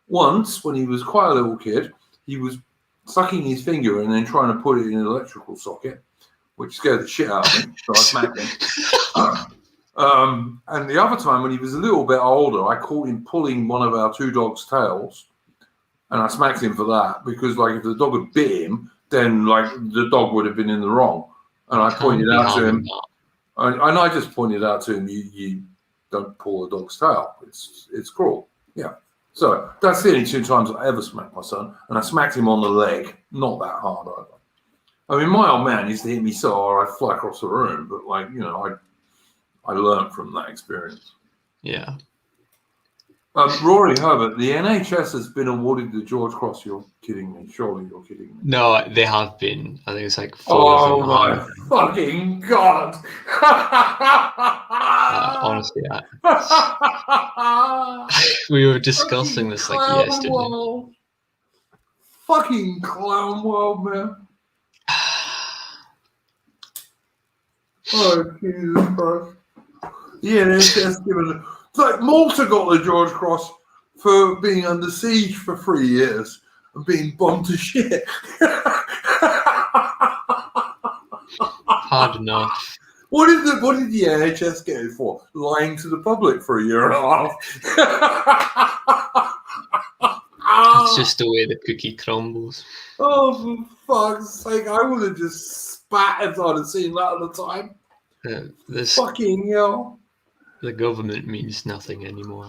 Once when he was quite a little kid, he was sucking his finger and then trying to put it in an electrical socket, which scared the shit out of me. So I smacked him. And the other time when he was a little bit older, I caught him pulling one of our two dogs' tails, and I smacked him for that because, like, if the dog had bit him, then like the dog would have been in the wrong. And I pointed out to him, and I just pointed out to him, you don't pull a dog's tail. It's cruel. Yeah. So that's the only 2 times I ever smacked my son, and I smacked him on the leg, not that hard either. I mean, my old man used to hit me so hard I'd fly across the room, but like, you know, I learned from that experience. Yeah. Rory Herbert, the NHS has been awarded the George Cross. You're kidding me. Surely you're kidding me. No, they have been. I think it's like 4 Oh of them. my fucking God. Honestly, we were discussing this like yesterday. World. Fucking clown world, man. Oh, Jesus Christ. The NHS given it's like Malta got the George Cross for being under siege for 3 years and being bombed to shit. Hard enough. What did the NHS get it for? Lying to the public for a year and a half. It's just the way the cookie crumbles. Oh, for fuck's sake! I would have just spat if I'd have seen that at the time. This Fucking hell. The government means nothing anymore.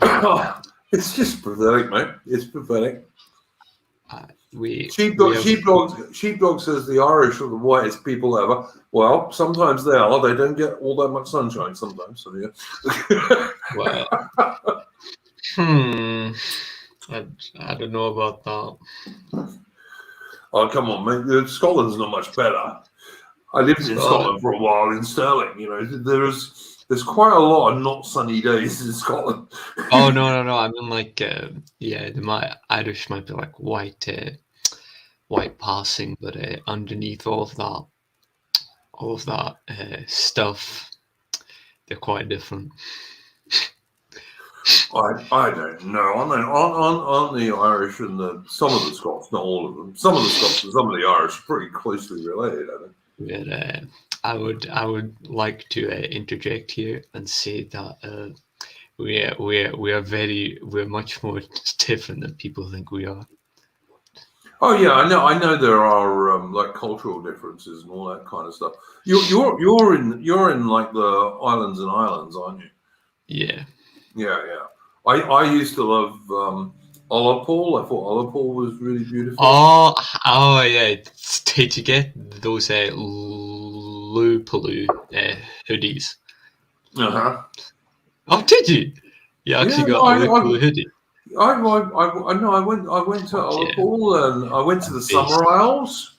It's just pathetic, mate. It's pathetic. Sheepdog says the Irish are the whitest people ever. Well, sometimes they are. They don't get all that much sunshine sometimes. So yeah. Well, I don't know about that. Oh, come on, mate. Scotland's not much better. I lived in Scotland for a while in Stirling. You know, there's quite a lot of not sunny days in Scotland. Oh no! I mean, like, Irish might be like white passing, but underneath all of that stuff, they're quite different. I don't know. On the Irish and some of the Scots, not all of them. Some of the Scots and some of the Irish are pretty closely related, I think. But I would like to interject here and say that we're much more different than people think we are. Oh yeah, I know there are like cultural differences and all that kind of stuff. You're in like the islands and islands, aren't you? Yeah. Yeah. I used to love Ullapool. I thought Ullapool was really beautiful. Oh yeah. Did you get those Lupaloo hoodies? Oh, did you? You actually got a Lupaloo hoodie. I went to Ullapool and I went to the Summer Isles.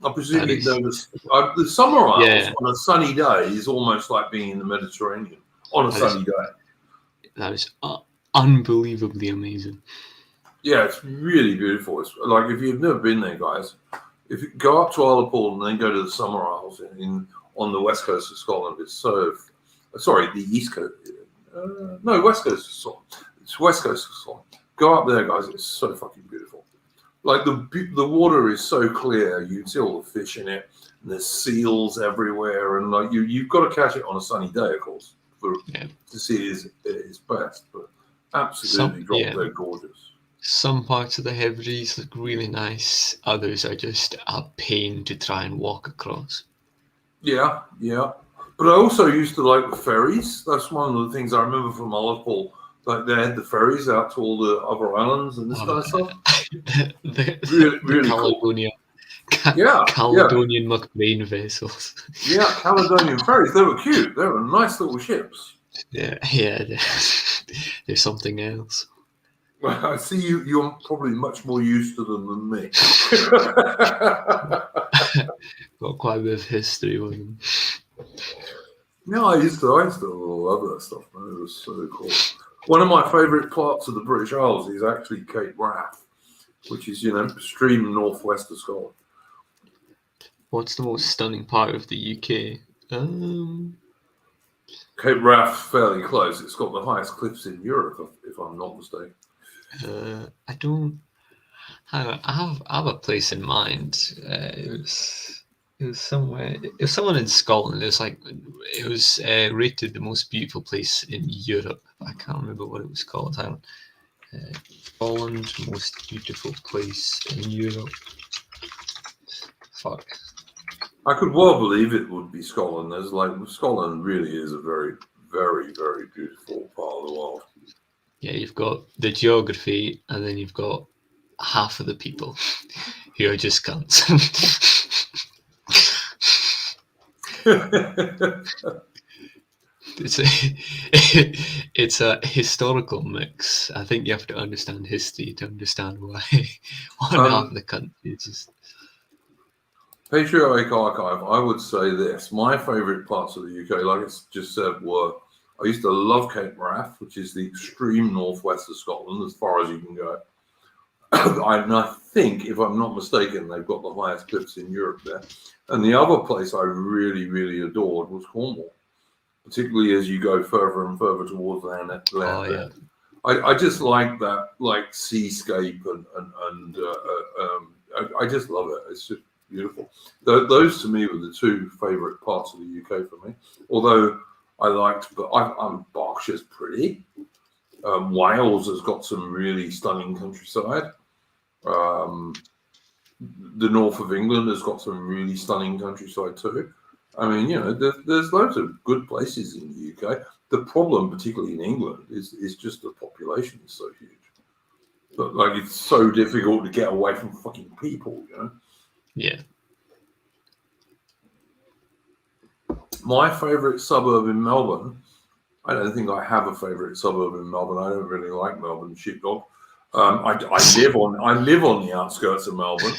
I presume you know this. The Summer Isles on a sunny day is almost like being in the Mediterranean on a sunny day. That is unbelievably amazing. Yeah, it's really beautiful. It's like if you've never been there, guys, if you go up to Ullapool and then go to the Summer Isles on the west coast of Scotland, it's the east coast. West coast of Scotland. It's west coast of Scotland. Go up there, guys. It's so fucking beautiful. Like the water is so clear, you can see all the fish in it, and there's seals everywhere, and like you've got to catch it on a sunny day, of course, to see its best. But absolutely, they're gorgeous. Some parts of the Hebrides look really nice. Others are just a pain to try and walk across. Yeah. But I also used to like the ferries. That's one of the things I remember from Ullapool. Like they had the ferries out to all the other islands and this kind of stuff. really Caledonia. Cool. Caledonian McBain vessels. Yeah, Caledonian ferries. They were cute. They were nice little ships. Yeah. There's something else. Well, I see you're probably much more used to them than me. Got quite a bit of history with them. No, I used to love that stuff, man. It was so cool. One of my favourite parts of the British Isles is actually Cape Wrath, which is, extreme northwest of Scotland. What's the most stunning part of the UK? Cape Wrath, fairly close. It's got the highest cliffs in Europe, if I'm not mistaken. I don't. I have a place in mind. It It was somewhere. It was someone in Scotland. It was rated the most beautiful place in Europe. I can't remember what it was called. Hang on. Scotland, most beautiful place in Europe. Fuck. I could well believe it would be Scotland. Scotland really is a very, very, very beautiful part of the world. Yeah, you've got the geography, and then you've got half of the people who are just cunts. It's a historical mix. I think you have to understand history to understand why one half of the country is just. Patriotic Archive, I would say this. My favourite parts of the UK, like I just said, were I used to love Cape Wrath, which is the extreme northwest of Scotland, as far as you can go. And I think, if I'm not mistaken, they've got the highest cliffs in Europe there. And the other place I really, really adored was Cornwall, particularly as you go further and further towards land. Oh yeah. I just like that, like seascape, and I just love it. It's just beautiful. Those to me were the two favourite parts of the UK for me. Although Berkshire's pretty. Wales has got some really stunning countryside. The north of England has got some really stunning countryside too. I mean, there's loads of good places in the UK. The problem, particularly in England, is just the population is so huge. But it's so difficult to get away from fucking people, Yeah. My favourite suburb in Melbourne, I don't think I have a favourite suburb in Melbourne. I don't really like Melbourne, sheepdog. I live on the outskirts of Melbourne.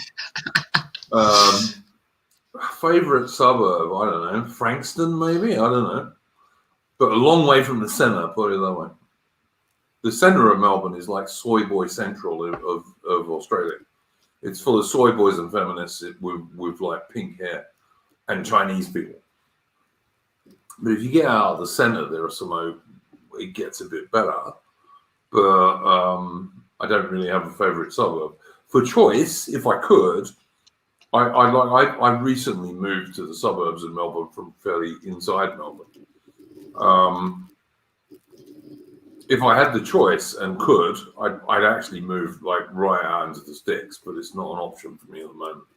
Favourite suburb, I don't know, Frankston maybe, I don't know. But a long way from the centre, put it that way. The centre of Melbourne is like soy boy central of Australia. It's full of soy boys and feminists with like pink hair and Chinese people. But if you get out of the centre, there are it gets a bit better. But I don't really have a favourite suburb. For choice, if I could, I recently moved to the suburbs of Melbourne from fairly inside Melbourne. If I had the choice and could, I'd actually move right out into the sticks, but it's not an option for me at the moment.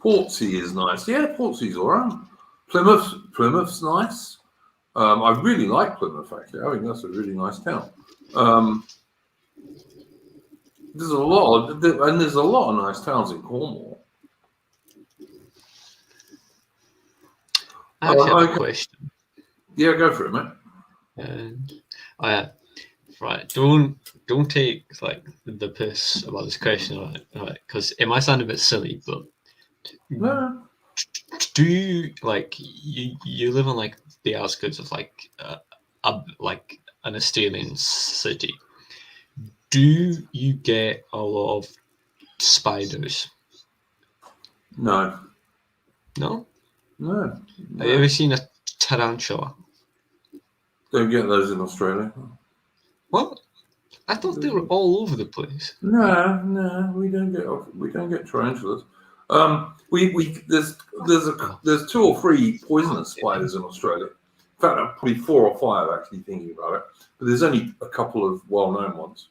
Portsea is nice. Yeah, Portsea's all right. Plymouth's nice. I really like Plymouth, actually. I think that's a really nice town. There's a lot of nice towns in Cornwall. I actually have a question. Yeah, go for it, mate. Right. Don't take the piss about this question, right? Because it might sound a bit silly, but No. do you you live on the outskirts of an Australian city? Do you get a lot of spiders? No. No? No. Have you ever seen a tarantula? Don't get those in Australia. What? I thought they were all over the place. No, we don't get tarantulas. There's 2 or 3 poisonous spiders in Australia. In fact, probably 4 or 5 actually thinking about it. But there's only a couple of well-known ones.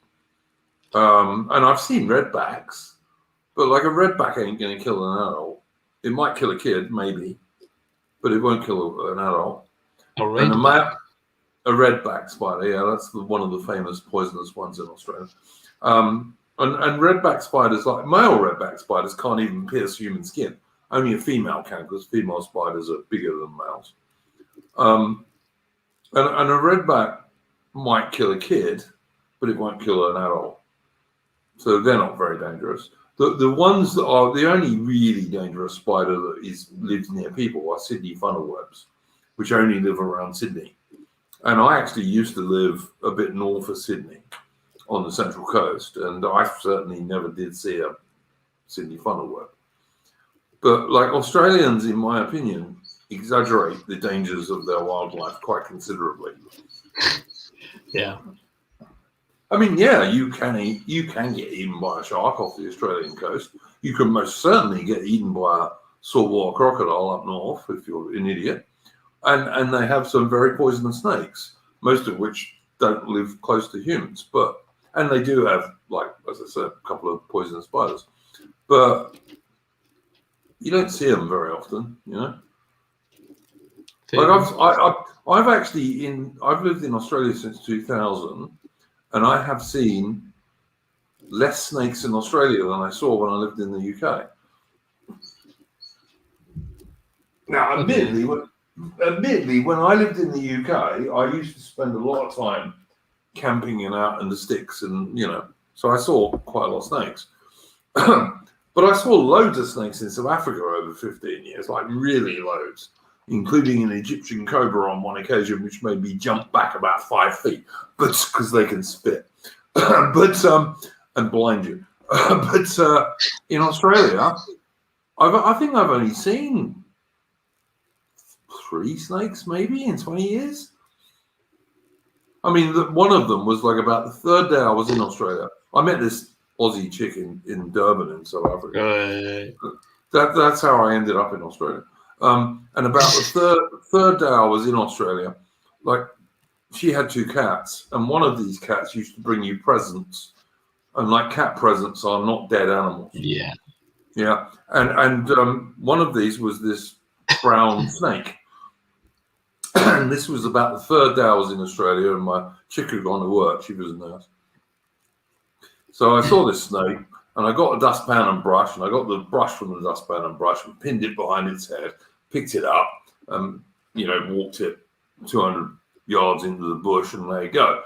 And I've seen redbacks, but a redback ain't going to kill an adult. It might kill a kid, maybe, but it won't kill an adult. A redback? A redback spider, yeah, that's one of the famous poisonous ones in Australia. And redback spiders, male redback spiders, can't even pierce human skin. Only a female can, because female spiders are bigger than males. And a redback might kill a kid, but it won't kill an adult. So they're not very dangerous. The ones that are the only really dangerous spider that lives near people are Sydney funnelwebs, which only live around Sydney. And I actually used to live a bit north of Sydney on the Central Coast, and I certainly never did see a Sydney funnelweb. But Australians, in my opinion, exaggerate the dangers of their wildlife quite considerably. Yeah. I mean, yeah, you can get eaten by a shark off the Australian coast. You can most certainly get eaten by a saltwater crocodile up north if you're an idiot. And they have some very poisonous snakes, most of which don't live close to humans. And they do have, like, as I said, a couple of poisonous spiders. But you don't see them very often, you know. Like I've lived in Australia since 2000, and I have seen less snakes in Australia than I saw when I lived in the UK. Now, admittedly, when I lived in the UK, I used to spend a lot of time camping and out in the sticks, and so I saw quite a lot of snakes. But I saw loads of snakes in South Africa over 15 years, like really loads, including an Egyptian cobra on one occasion, which made me jump back about 5 feet, but because they can spit, and blind you. But in Australia, I think I've only seen 3 snakes maybe in 20 years. I mean, one of them was like about the 3rd day I was in Australia. I met this Aussie chick in Durban in South Africa. That's how I ended up in Australia. And about the third day I was in Australia, like, she had 2 cats, and one of these cats used to bring you presents, and like cat presents are not dead animals. Yeah. And one of these was this brown snake. And this was about the 3rd day I was in Australia, and my chick had gone to work. She was a nurse. So I saw this snake, and I got a dustpan and brush, and I got the brush from the dustpan and brush and pinned it behind its head, picked it up, and walked it 200 yards into the bush, and there you go.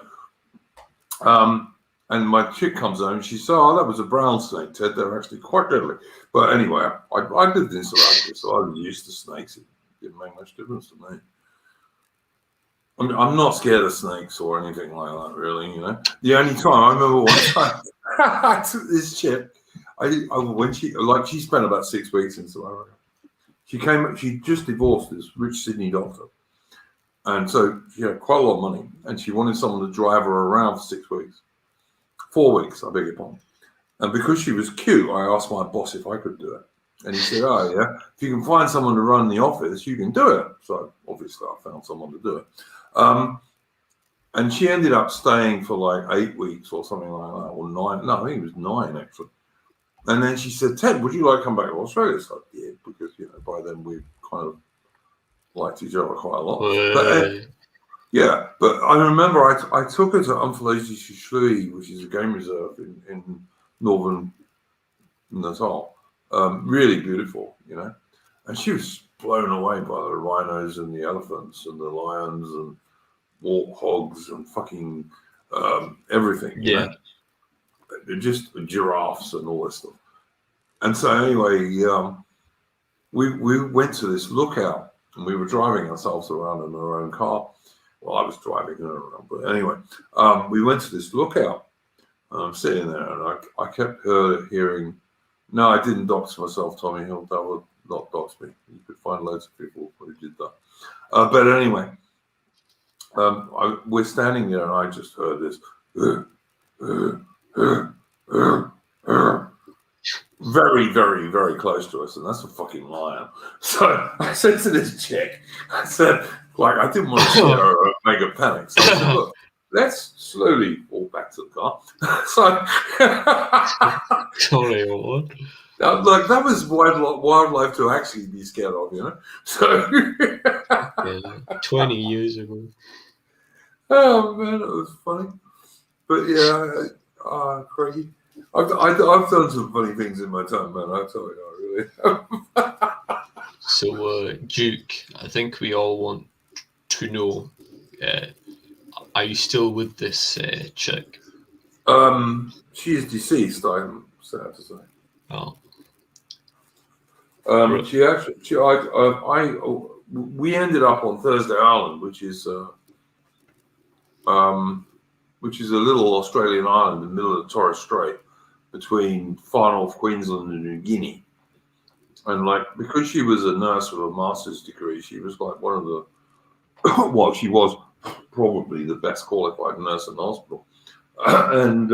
And my chick comes home, and she said, "Oh, that was a brown snake, Ted. They're actually quite deadly." But anyway, I lived in South Africa, so I was used to snakes. It didn't make much difference to me. I mean, I'm not scared of snakes or anything like that, really. The only time I remember one time I took this chick. When she spent about 6 weeks in South Africa. She just divorced this rich Sydney doctor, and so she had quite a lot of money, and she wanted someone to drive her around for 6 weeks, 4 weeks, I beg your pardon. And because she was cute, I asked my boss if I could do it, and he said, "Oh yeah, if you can find someone to run the office, you can do it." So obviously, I found someone to do it. And she ended up staying for like 8 weeks or something like that, or 9. No, I think it was 9 actually. And then she said, "Ted, would you like to come back to Australia?" So I did, because by then we kind of liked each other quite a lot. But I remember I took her to Umfolozi Shishui, which is a game reserve in northern Natal. Really beautiful, and she was blown away by the rhinos and the elephants and the lions and warthogs and fucking everything. Just giraffes and all this stuff. And so anyway, we went to this lookout, and we were driving ourselves around in our own car. Well, I was driving her around, but anyway, we went to this lookout, and I'm sitting there, and I kept hearing, "No, I didn't dox myself, Tommy Hill. That would not dox me." You could find loads of people who did that. But anyway, we're standing there, and I just heard this very, very, very close to us, and that's a fucking lion. So I said to this chick, I didn't want to scare her or make her panic. So I said, "Look, let's slowly walk back to the car." So Sorry, what? Like, that was wildlife to actually be scared of, So 20 years ago. Oh man, it was funny. But yeah, crazy. I've done some funny things in my time, man. I tell you, really. So, Duke, I think we all want to know: are you still with this chick? She is deceased. I'm sad to say. Oh. We ended up on Thursday Island, which is a little Australian island in the middle of the Torres Strait between far north Queensland and New Guinea. And because she was a nurse with a master's degree, she was like one of the, she was probably the best qualified nurse in the hospital. And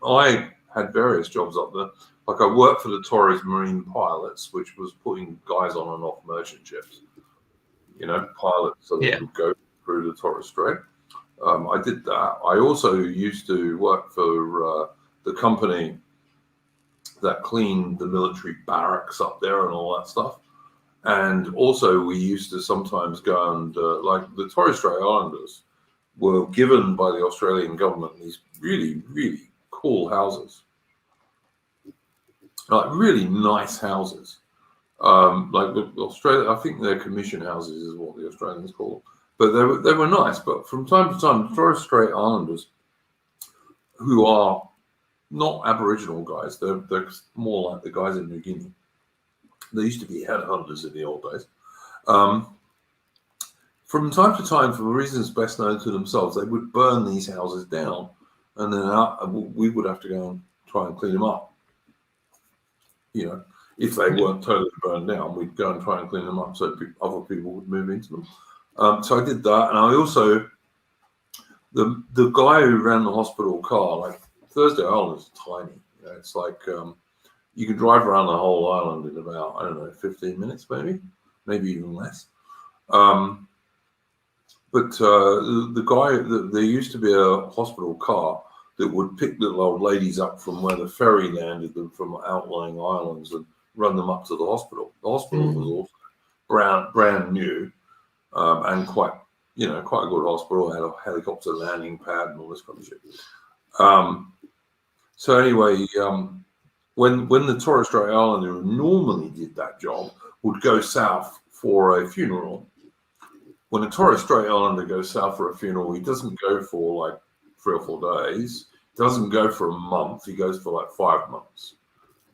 I had various jobs up there. Like I worked for the Torres Marine Pilots, which was putting guys on and off merchant ships. Pilots, so they would go through the Torres Strait. I did that. I also used to work for the company that cleaned the military barracks up there and all that stuff. And also we used to sometimes go and, like the Torres Strait Islanders were given by the Australian government these really, really cool houses. Like really nice houses. Like the Australia, I think they're commission houses is what the Australians call them. But they were nice. But from time to time, the Torres Strait Islanders, who are not Aboriginal guys, they're more like the guys in New Guinea. They used to be headhunters in the old days. From time to time, for reasons best known to themselves, they would burn these houses down, and then we would have to go and try and clean them up. If they weren't totally burned down, we'd go and try and clean them up so other people would move into them. So I did that, and I also, the guy who ran the hospital car, like Thursday Island is tiny. It's like you can drive around the whole island in about, I don't know, 15 minutes maybe even less. But the guy, there used to be a hospital car that would pick little old ladies up from where the ferry landed them from outlying islands and run them up to the hospital. The hospital was also brand new and quite a good hospital. It had a helicopter landing pad and all this kind of shit. So anyway, when the Torres Strait Islander who normally did that job would go south for a funeral, when a Torres Strait Islander goes south for a funeral, he doesn't go for like 3 or 4 days. He doesn't go for a month. He goes for like 5 months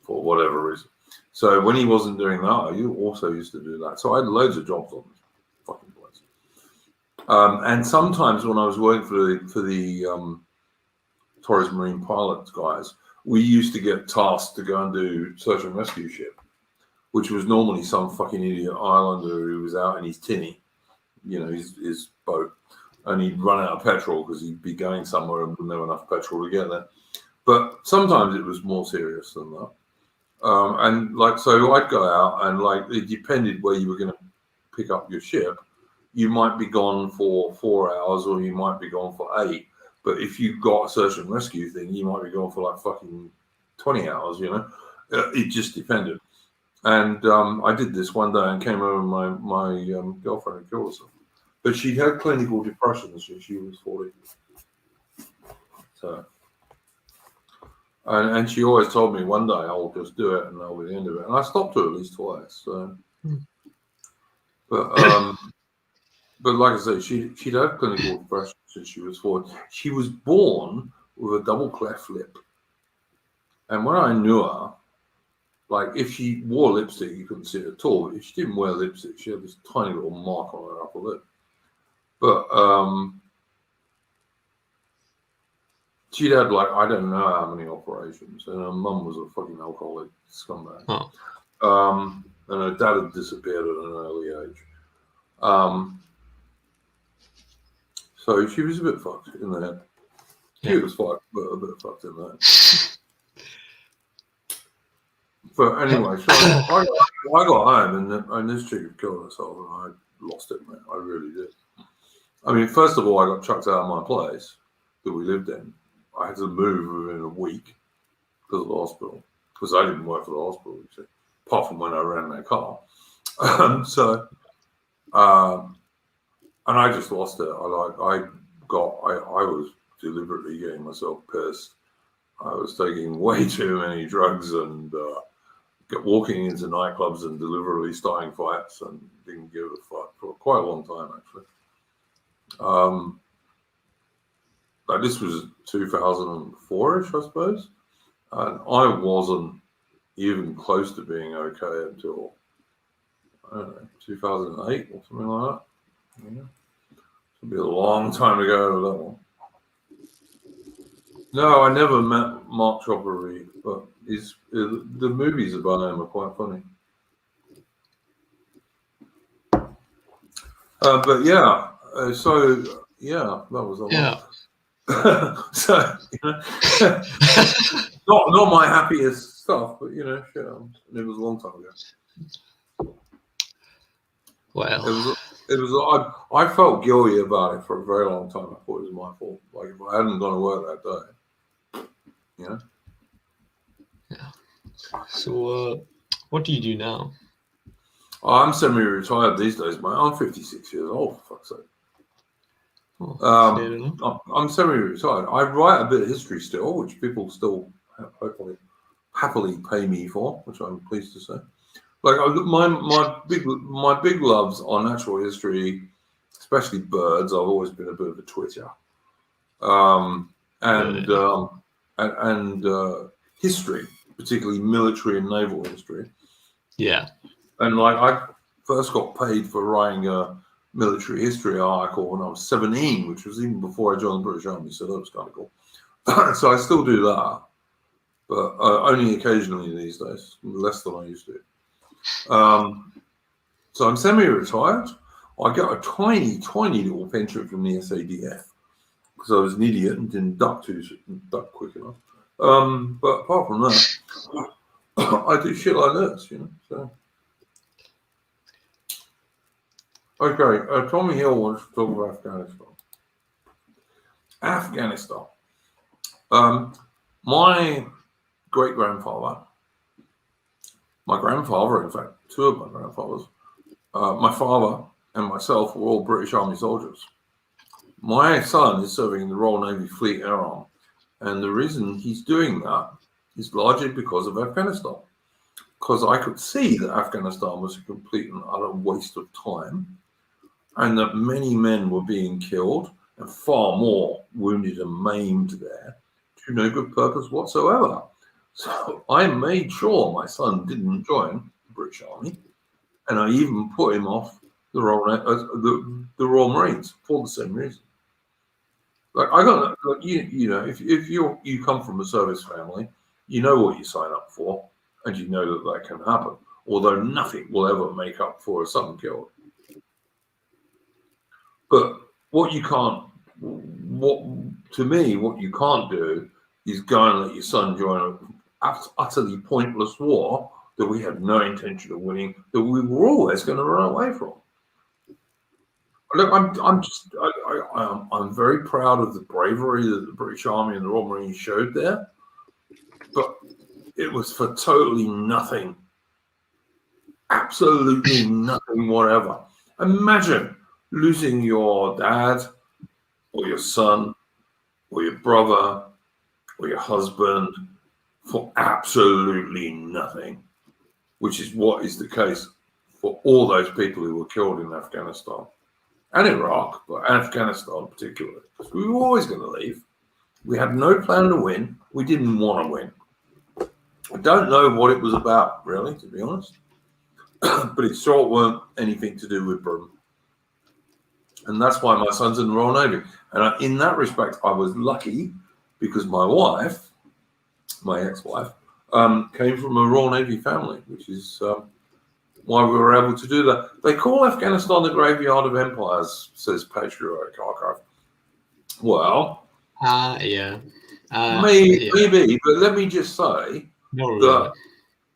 for whatever reason. So when he wasn't doing that, I also used to do that. So I had loads of jobs on this fucking place. And sometimes when I was working for the Torres Marine Pilots guys, we used to get tasked to go and do search and rescue ship, which was normally some fucking idiot islander who was out in his tinny, his boat, and he'd run out of petrol because he'd be going somewhere and wouldn't have enough petrol to get there. But sometimes it was more serious than that. And like, so I'd go out and like, it depended where you were going to pick up your ship. You might be gone for 4 hours or you might be gone for 8. But if you got a search and rescue thing, you might be gone for like fucking 20 hours, It just depended. And I did this one day and came over my girlfriend and killed herself. But she had clinical depression since she was 40. So, and she always told me one day I'll just do it and that'll be the end of it. And I stopped her at least twice. So, but like I say, she'd had clinical depression since she was 40. She was born with a double cleft lip. And when I knew her, like if she wore lipstick, you couldn't see it at all. But if she didn't wear lipstick, she had this tiny little mark on her upper lip. But she'd had like, I don't know how many operations. And her mum was a fucking alcoholic scumbag. Oh. And her dad had disappeared at an early age. So she was a bit fucked in the head. She was fucked, but a bit fucked in the head. But anyway, so I got home and this chick had killed herself and I lost it, man. I really did. I mean, first of all, I got chucked out of my place that we lived in. I had to move within a week because of the hospital, because I didn't work for the hospital, you see, apart from when I ran that car. And I just lost it. I was deliberately getting myself pissed. I was taking way too many drugs and walking into nightclubs and deliberately starting fights and didn't give a fuck for quite a long time, actually. But this was 2004-ish, I suppose. And I wasn't even close to being okay until, I don't know, 2008 or something like that. Yeah. It'll be a long time to go with that one. No, I never met Mark Chopper, but the movies about him are quite funny. But yeah, so yeah, that was a lot. So, not my happiest stuff, but shit, it was a long time ago. Well, It was. I felt guilty about it for a very long time. I thought it was my fault. Like if I hadn't gone to work that day, yeah. So, what do you do now? I'm semi-retired these days, mate. I'm 56 years old, for fuck's sake. Oh, fair enough. I'm semi-retired. I write a bit of history still, which people still hopefully happily pay me for, which I'm pleased to say. Like my big loves are natural history, especially birds. I've always been a bit of a twitcher, and history, particularly military and naval history. Yeah. And like I first got paid for writing a military history article when I was 17, which was even before I joined the British Army, so that was kind of cool. So I still do that, but only occasionally these days, less than I used to. So I'm semi-retired. I got a tiny little pension from the SADF because I was an idiot and didn't duck quick enough. But apart from that, I do shit like this, So. Okay, Tommy Hill wants to talk about Afghanistan. My great-grandfather, my grandfather, in fact, two of my grandfathers, my father and myself were all British Army soldiers. My son is serving in the Royal Navy Fleet Air Arm, and the reason he's doing that is largely because of Afghanistan. Because I could see that Afghanistan was a complete and utter waste of time, and that many men were being killed and far more wounded and maimed there to no good purpose whatsoever. So I made sure my son didn't join the British Army, and I even put him off the Royal Marines for the same reason. Like I got, like if you come from a service family, you know what you sign up for, and you know that can happen. Although nothing will ever make up for a son killed. But what you can't do is go and let your son join an utterly pointless war that we had no intention of winning, that we were always going to run away from. Look, I'm very proud of the bravery that the British Army and the Royal Marines showed there, but it was for totally nothing, absolutely nothing whatever. Imagine losing your dad or your son or your brother or your husband for absolutely nothing, which is what is the case for all those people who were killed in Afghanistan and Iraq, but Afghanistan particularly, because we were always going to leave. We had no plan to win. We didn't want to win. I don't know what it was about, really, to be honest, but it sure weren't anything to do with Britain. And that's why my son's in the Royal Navy. And in that respect, I was lucky because my wife, my ex-wife, came from a Royal Navy family, which is why we were able to do that. They call Afghanistan the graveyard of empires, says Patriotic Archive. Well, yeah. Maybe, but let me just say that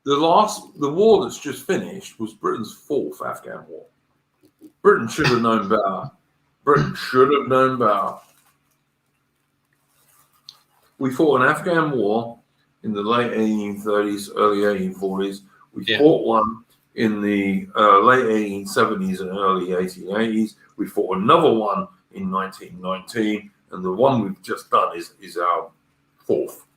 the war that's just finished was Britain's fourth Afghan war. Britain should have known better. We fought an Afghan war in the late 1830s, early 1840s. We fought one in the late 1870s and early 1880s. We fought another one in 1919, and the one we've just done is our fourth.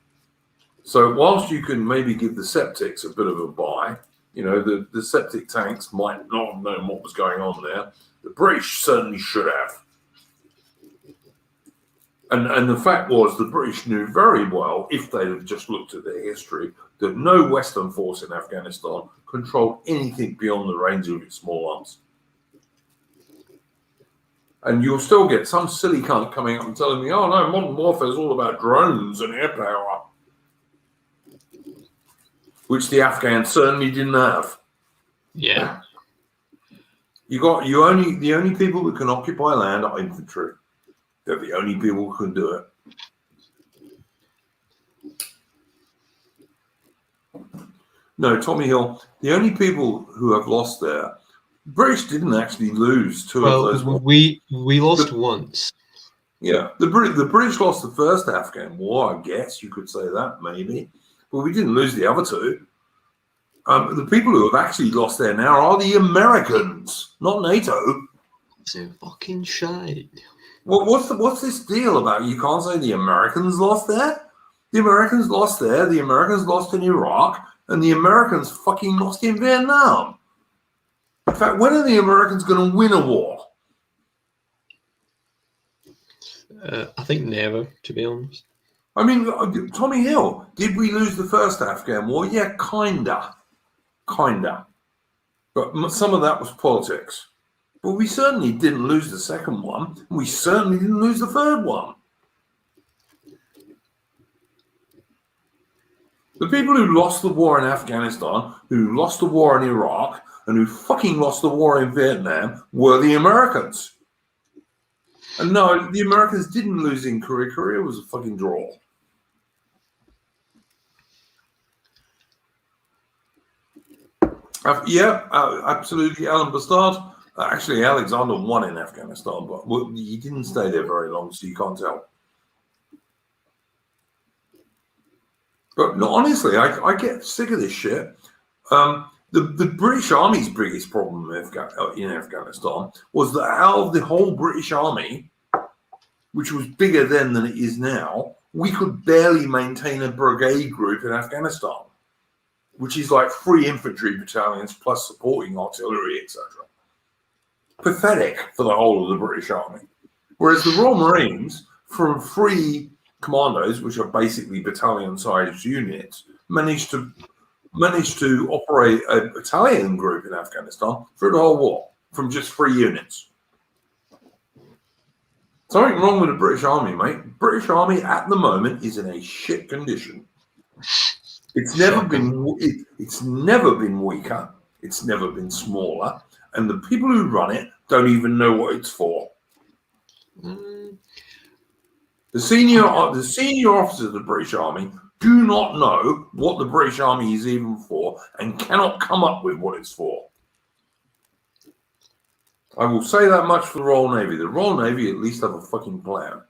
So whilst you can maybe give the septics a bit of a buy, the septic tanks might not have known what was going on there. The British certainly should have. And the fact was the British knew very well, if they'd have just looked at their history, that no Western force in Afghanistan controlled anything beyond the range of its small arms. And you'll still get some silly cunt coming up and telling me, oh no, modern warfare is all about drones and air power, which the Afghans certainly didn't have. Yeah. The only people that can occupy land are infantry. They're the only people who can do it. No, Tommy Hill. The only people who have lost there, British didn't actually lose two of those wars. we lost once. Yeah, the British lost the first Afghan war, I guess you could say that, maybe. But we didn't lose the other two. The people who have actually lost there now are the Americans, not NATO. So fucking shite. Well, what's this deal about? You can't say the Americans lost there? The Americans lost there, the Americans lost in Iraq, and the Americans fucking lost in Vietnam. In fact, when are the Americans going to win a war? I think never, to be honest. I mean, Tommy Hill, did we lose the first Afghan war? Yeah, kinda. But some of that was politics. But we certainly didn't lose the second one. And we certainly didn't lose the third one. The people who lost the war in Afghanistan, who lost the war in Iraq, and who fucking lost the war in Vietnam were the Americans. And no, the Americans didn't lose in Korea. Korea was a fucking draw. Absolutely, Alan Bastard. Actually, Alexander won in Afghanistan, but he didn't stay there very long, so you can't tell. But no, honestly, I get sick of this shit. The British Army's biggest problem in Afghanistan was that out of the whole British Army, which was bigger then than it is now, we could barely maintain a brigade group in Afghanistan, which is like 3 infantry battalions plus supporting artillery, etc. Pathetic for the whole of the British Army. Whereas the Royal Marines, from 3 commandos, which are basically battalion-sized units, managed to operate a battalion group in Afghanistan through the whole war from just 3 units. Something wrong with the British Army, mate. British Army at the moment is in a shit condition. It's never been weaker. It's never been smaller, and the people who run it don't even know what it's for. The senior officers of the British Army do not know what the British Army is even for and cannot come up with what it's for. I will say that much for the Royal Navy. The Royal Navy at least have a fucking plan.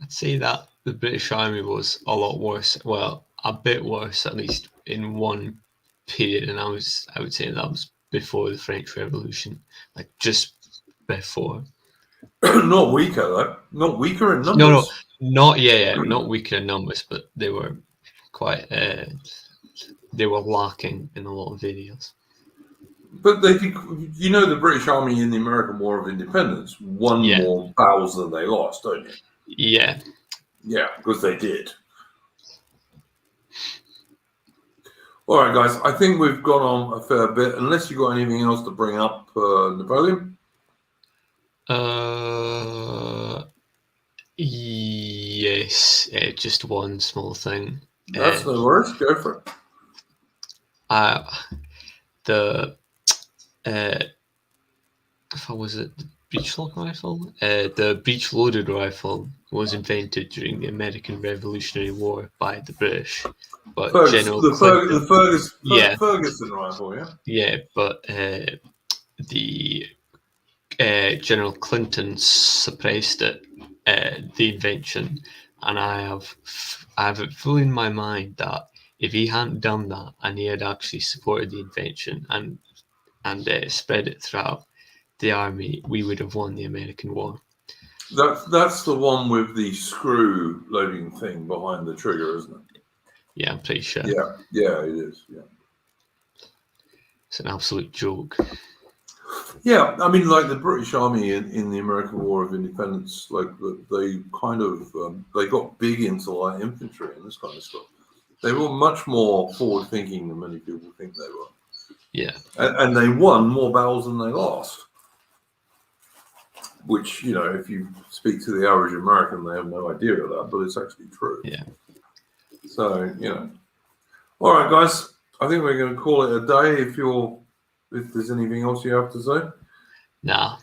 I'd say that the British Army was a lot worse. Well, a bit worse, at least in one period, and I would say that was before the French Revolution, like just before. Not weaker though. Not weaker in numbers. No, not not weaker in numbers, but they were quite. They were lacking in a lot of areas. But the British Army in the American War of Independence won more battles than they lost, don't you? Yeah. Yeah, because they did. All right, guys. I think we've gone on a fair bit. Unless you got anything else to bring up, Napoleon. Yes. Just one small thing. That's no worries. Go for it. How was it? The breech-lock rifle? The breech-loaded rifle was invented during the American Revolutionary War by the British. But Ferguson rifle, yeah? Yeah, but the General Clinton suppressed it, the invention, and I have it fully in my mind that if he hadn't done that and he had actually supported the invention and spread it throughout the army, we would have won the American War. That's the one with the screw loading thing behind the trigger, isn't it? Yeah, I'm pretty sure. Yeah, it is. Yeah, it's an absolute joke. Yeah, I mean, like the British Army in the American War of Independence, like they kind of they got big into light infantry and this kind of stuff. They were much more forward-thinking than many people think they were. Yeah, and they won more battles than they lost. Which, if you speak to the average American, they have no idea of that, but it's actually true. Yeah. So, All right, guys. I think we're going to call it a day. If there's anything else you have to say. Nah.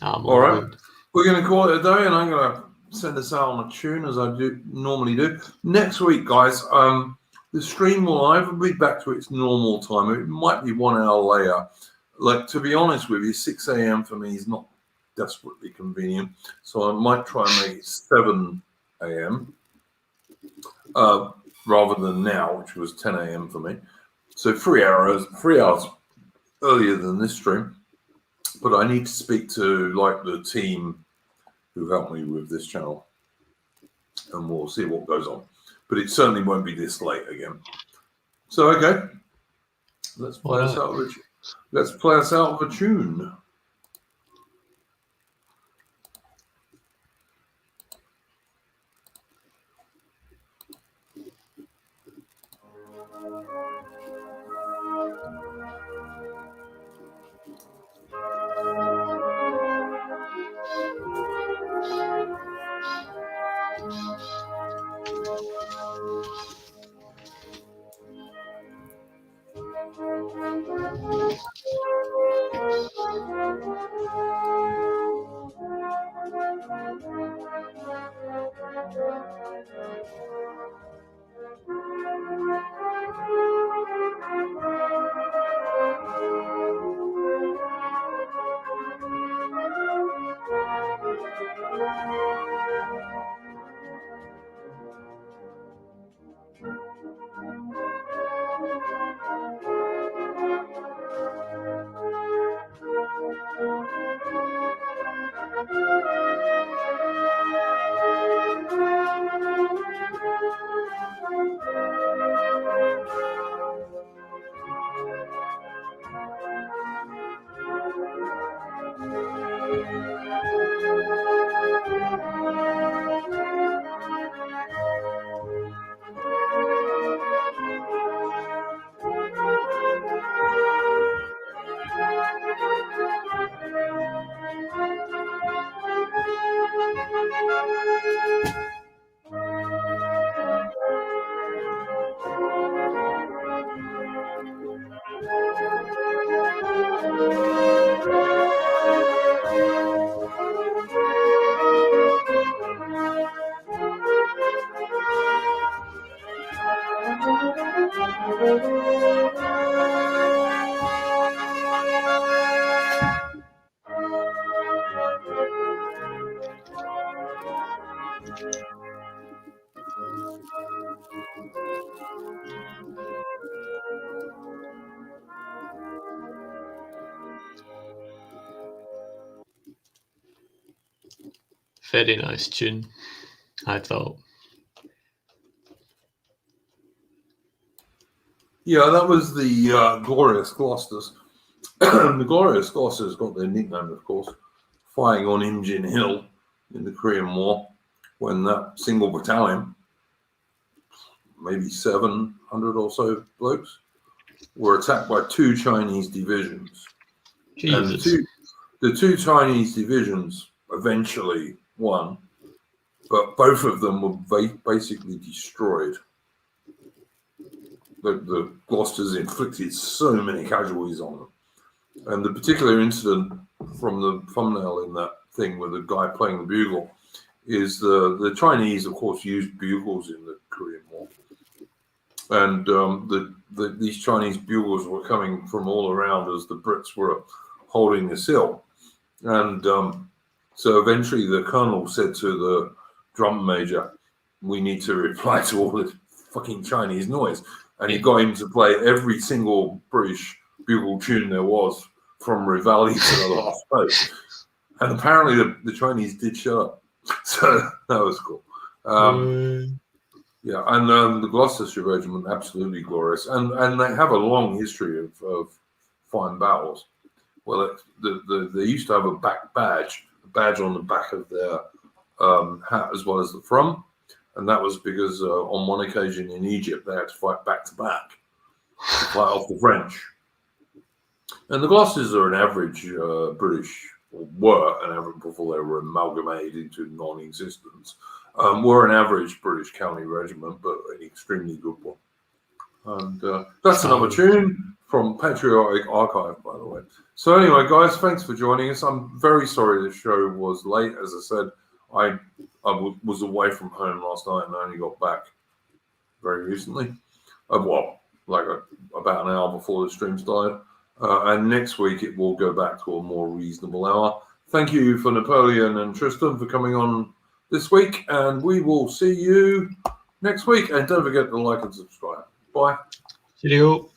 All right. We're going to call it a day, and I'm going to send us out on a tune as I normally do. Next week, guys, the stream will either be back to its normal time. It might be 1 hour later. Like, to be honest with you, 6 a.m. for me is not desperately convenient. So I might try and make it 7 a.m. Rather than now, which was 10 a.m. for me. So 3 hours earlier than this stream. But I need to speak to like the team who helped me with this channel, and we'll see what goes on. But it certainly won't be this late again. So okay, let's play us out of a tune. Very nice tune, I thought. Yeah, that was the Glorious Gloucesters. The Glorious Gloucesters got their nickname, of course, fighting on Imjin Hill in the Korean War, when that single battalion, maybe 700 or so blokes, were attacked by 2 Chinese divisions. Jesus. And the two Chinese divisions eventually won, but both of them were basically destroyed. The Gloucesters inflicted so many casualties on them. And the particular incident from the thumbnail in that thing with the guy playing the bugle is the Chinese, of course, used bugles in the Korean War. And these Chinese bugles were coming from all around as the Brits were holding this hill. And so eventually the colonel said to the drum major, "We need to reply to all this fucking Chinese noise." And he got him to play every single British bugle tune there was, from Reveille to the last post. And apparently the Chinese did shut up. So that was cool. Yeah, and the Gloucestershire Regiment, absolutely glorious. And they have a long history of fine battles. Well, they used to have a badge on the back of their hat as well as the front. And that was because on one occasion in Egypt, they had to fight back to back to fight off the French. And the Gloucesters are an average British, or were an average before they were amalgamated into non-existence, were an average British county regiment, but an extremely good one. And that's another tune from Patriotic Archive, by the way. So anyway, guys, thanks for joining us. I'm very sorry the show was late. As I said, I was away from home last night and I only got back very recently. About an hour before the stream started. And next week it will go back to a more reasonable hour. Thank you for Napoleon and Tristan for coming on this week, and we will see you next week. And don't forget to like and subscribe. Bye. Cheerio.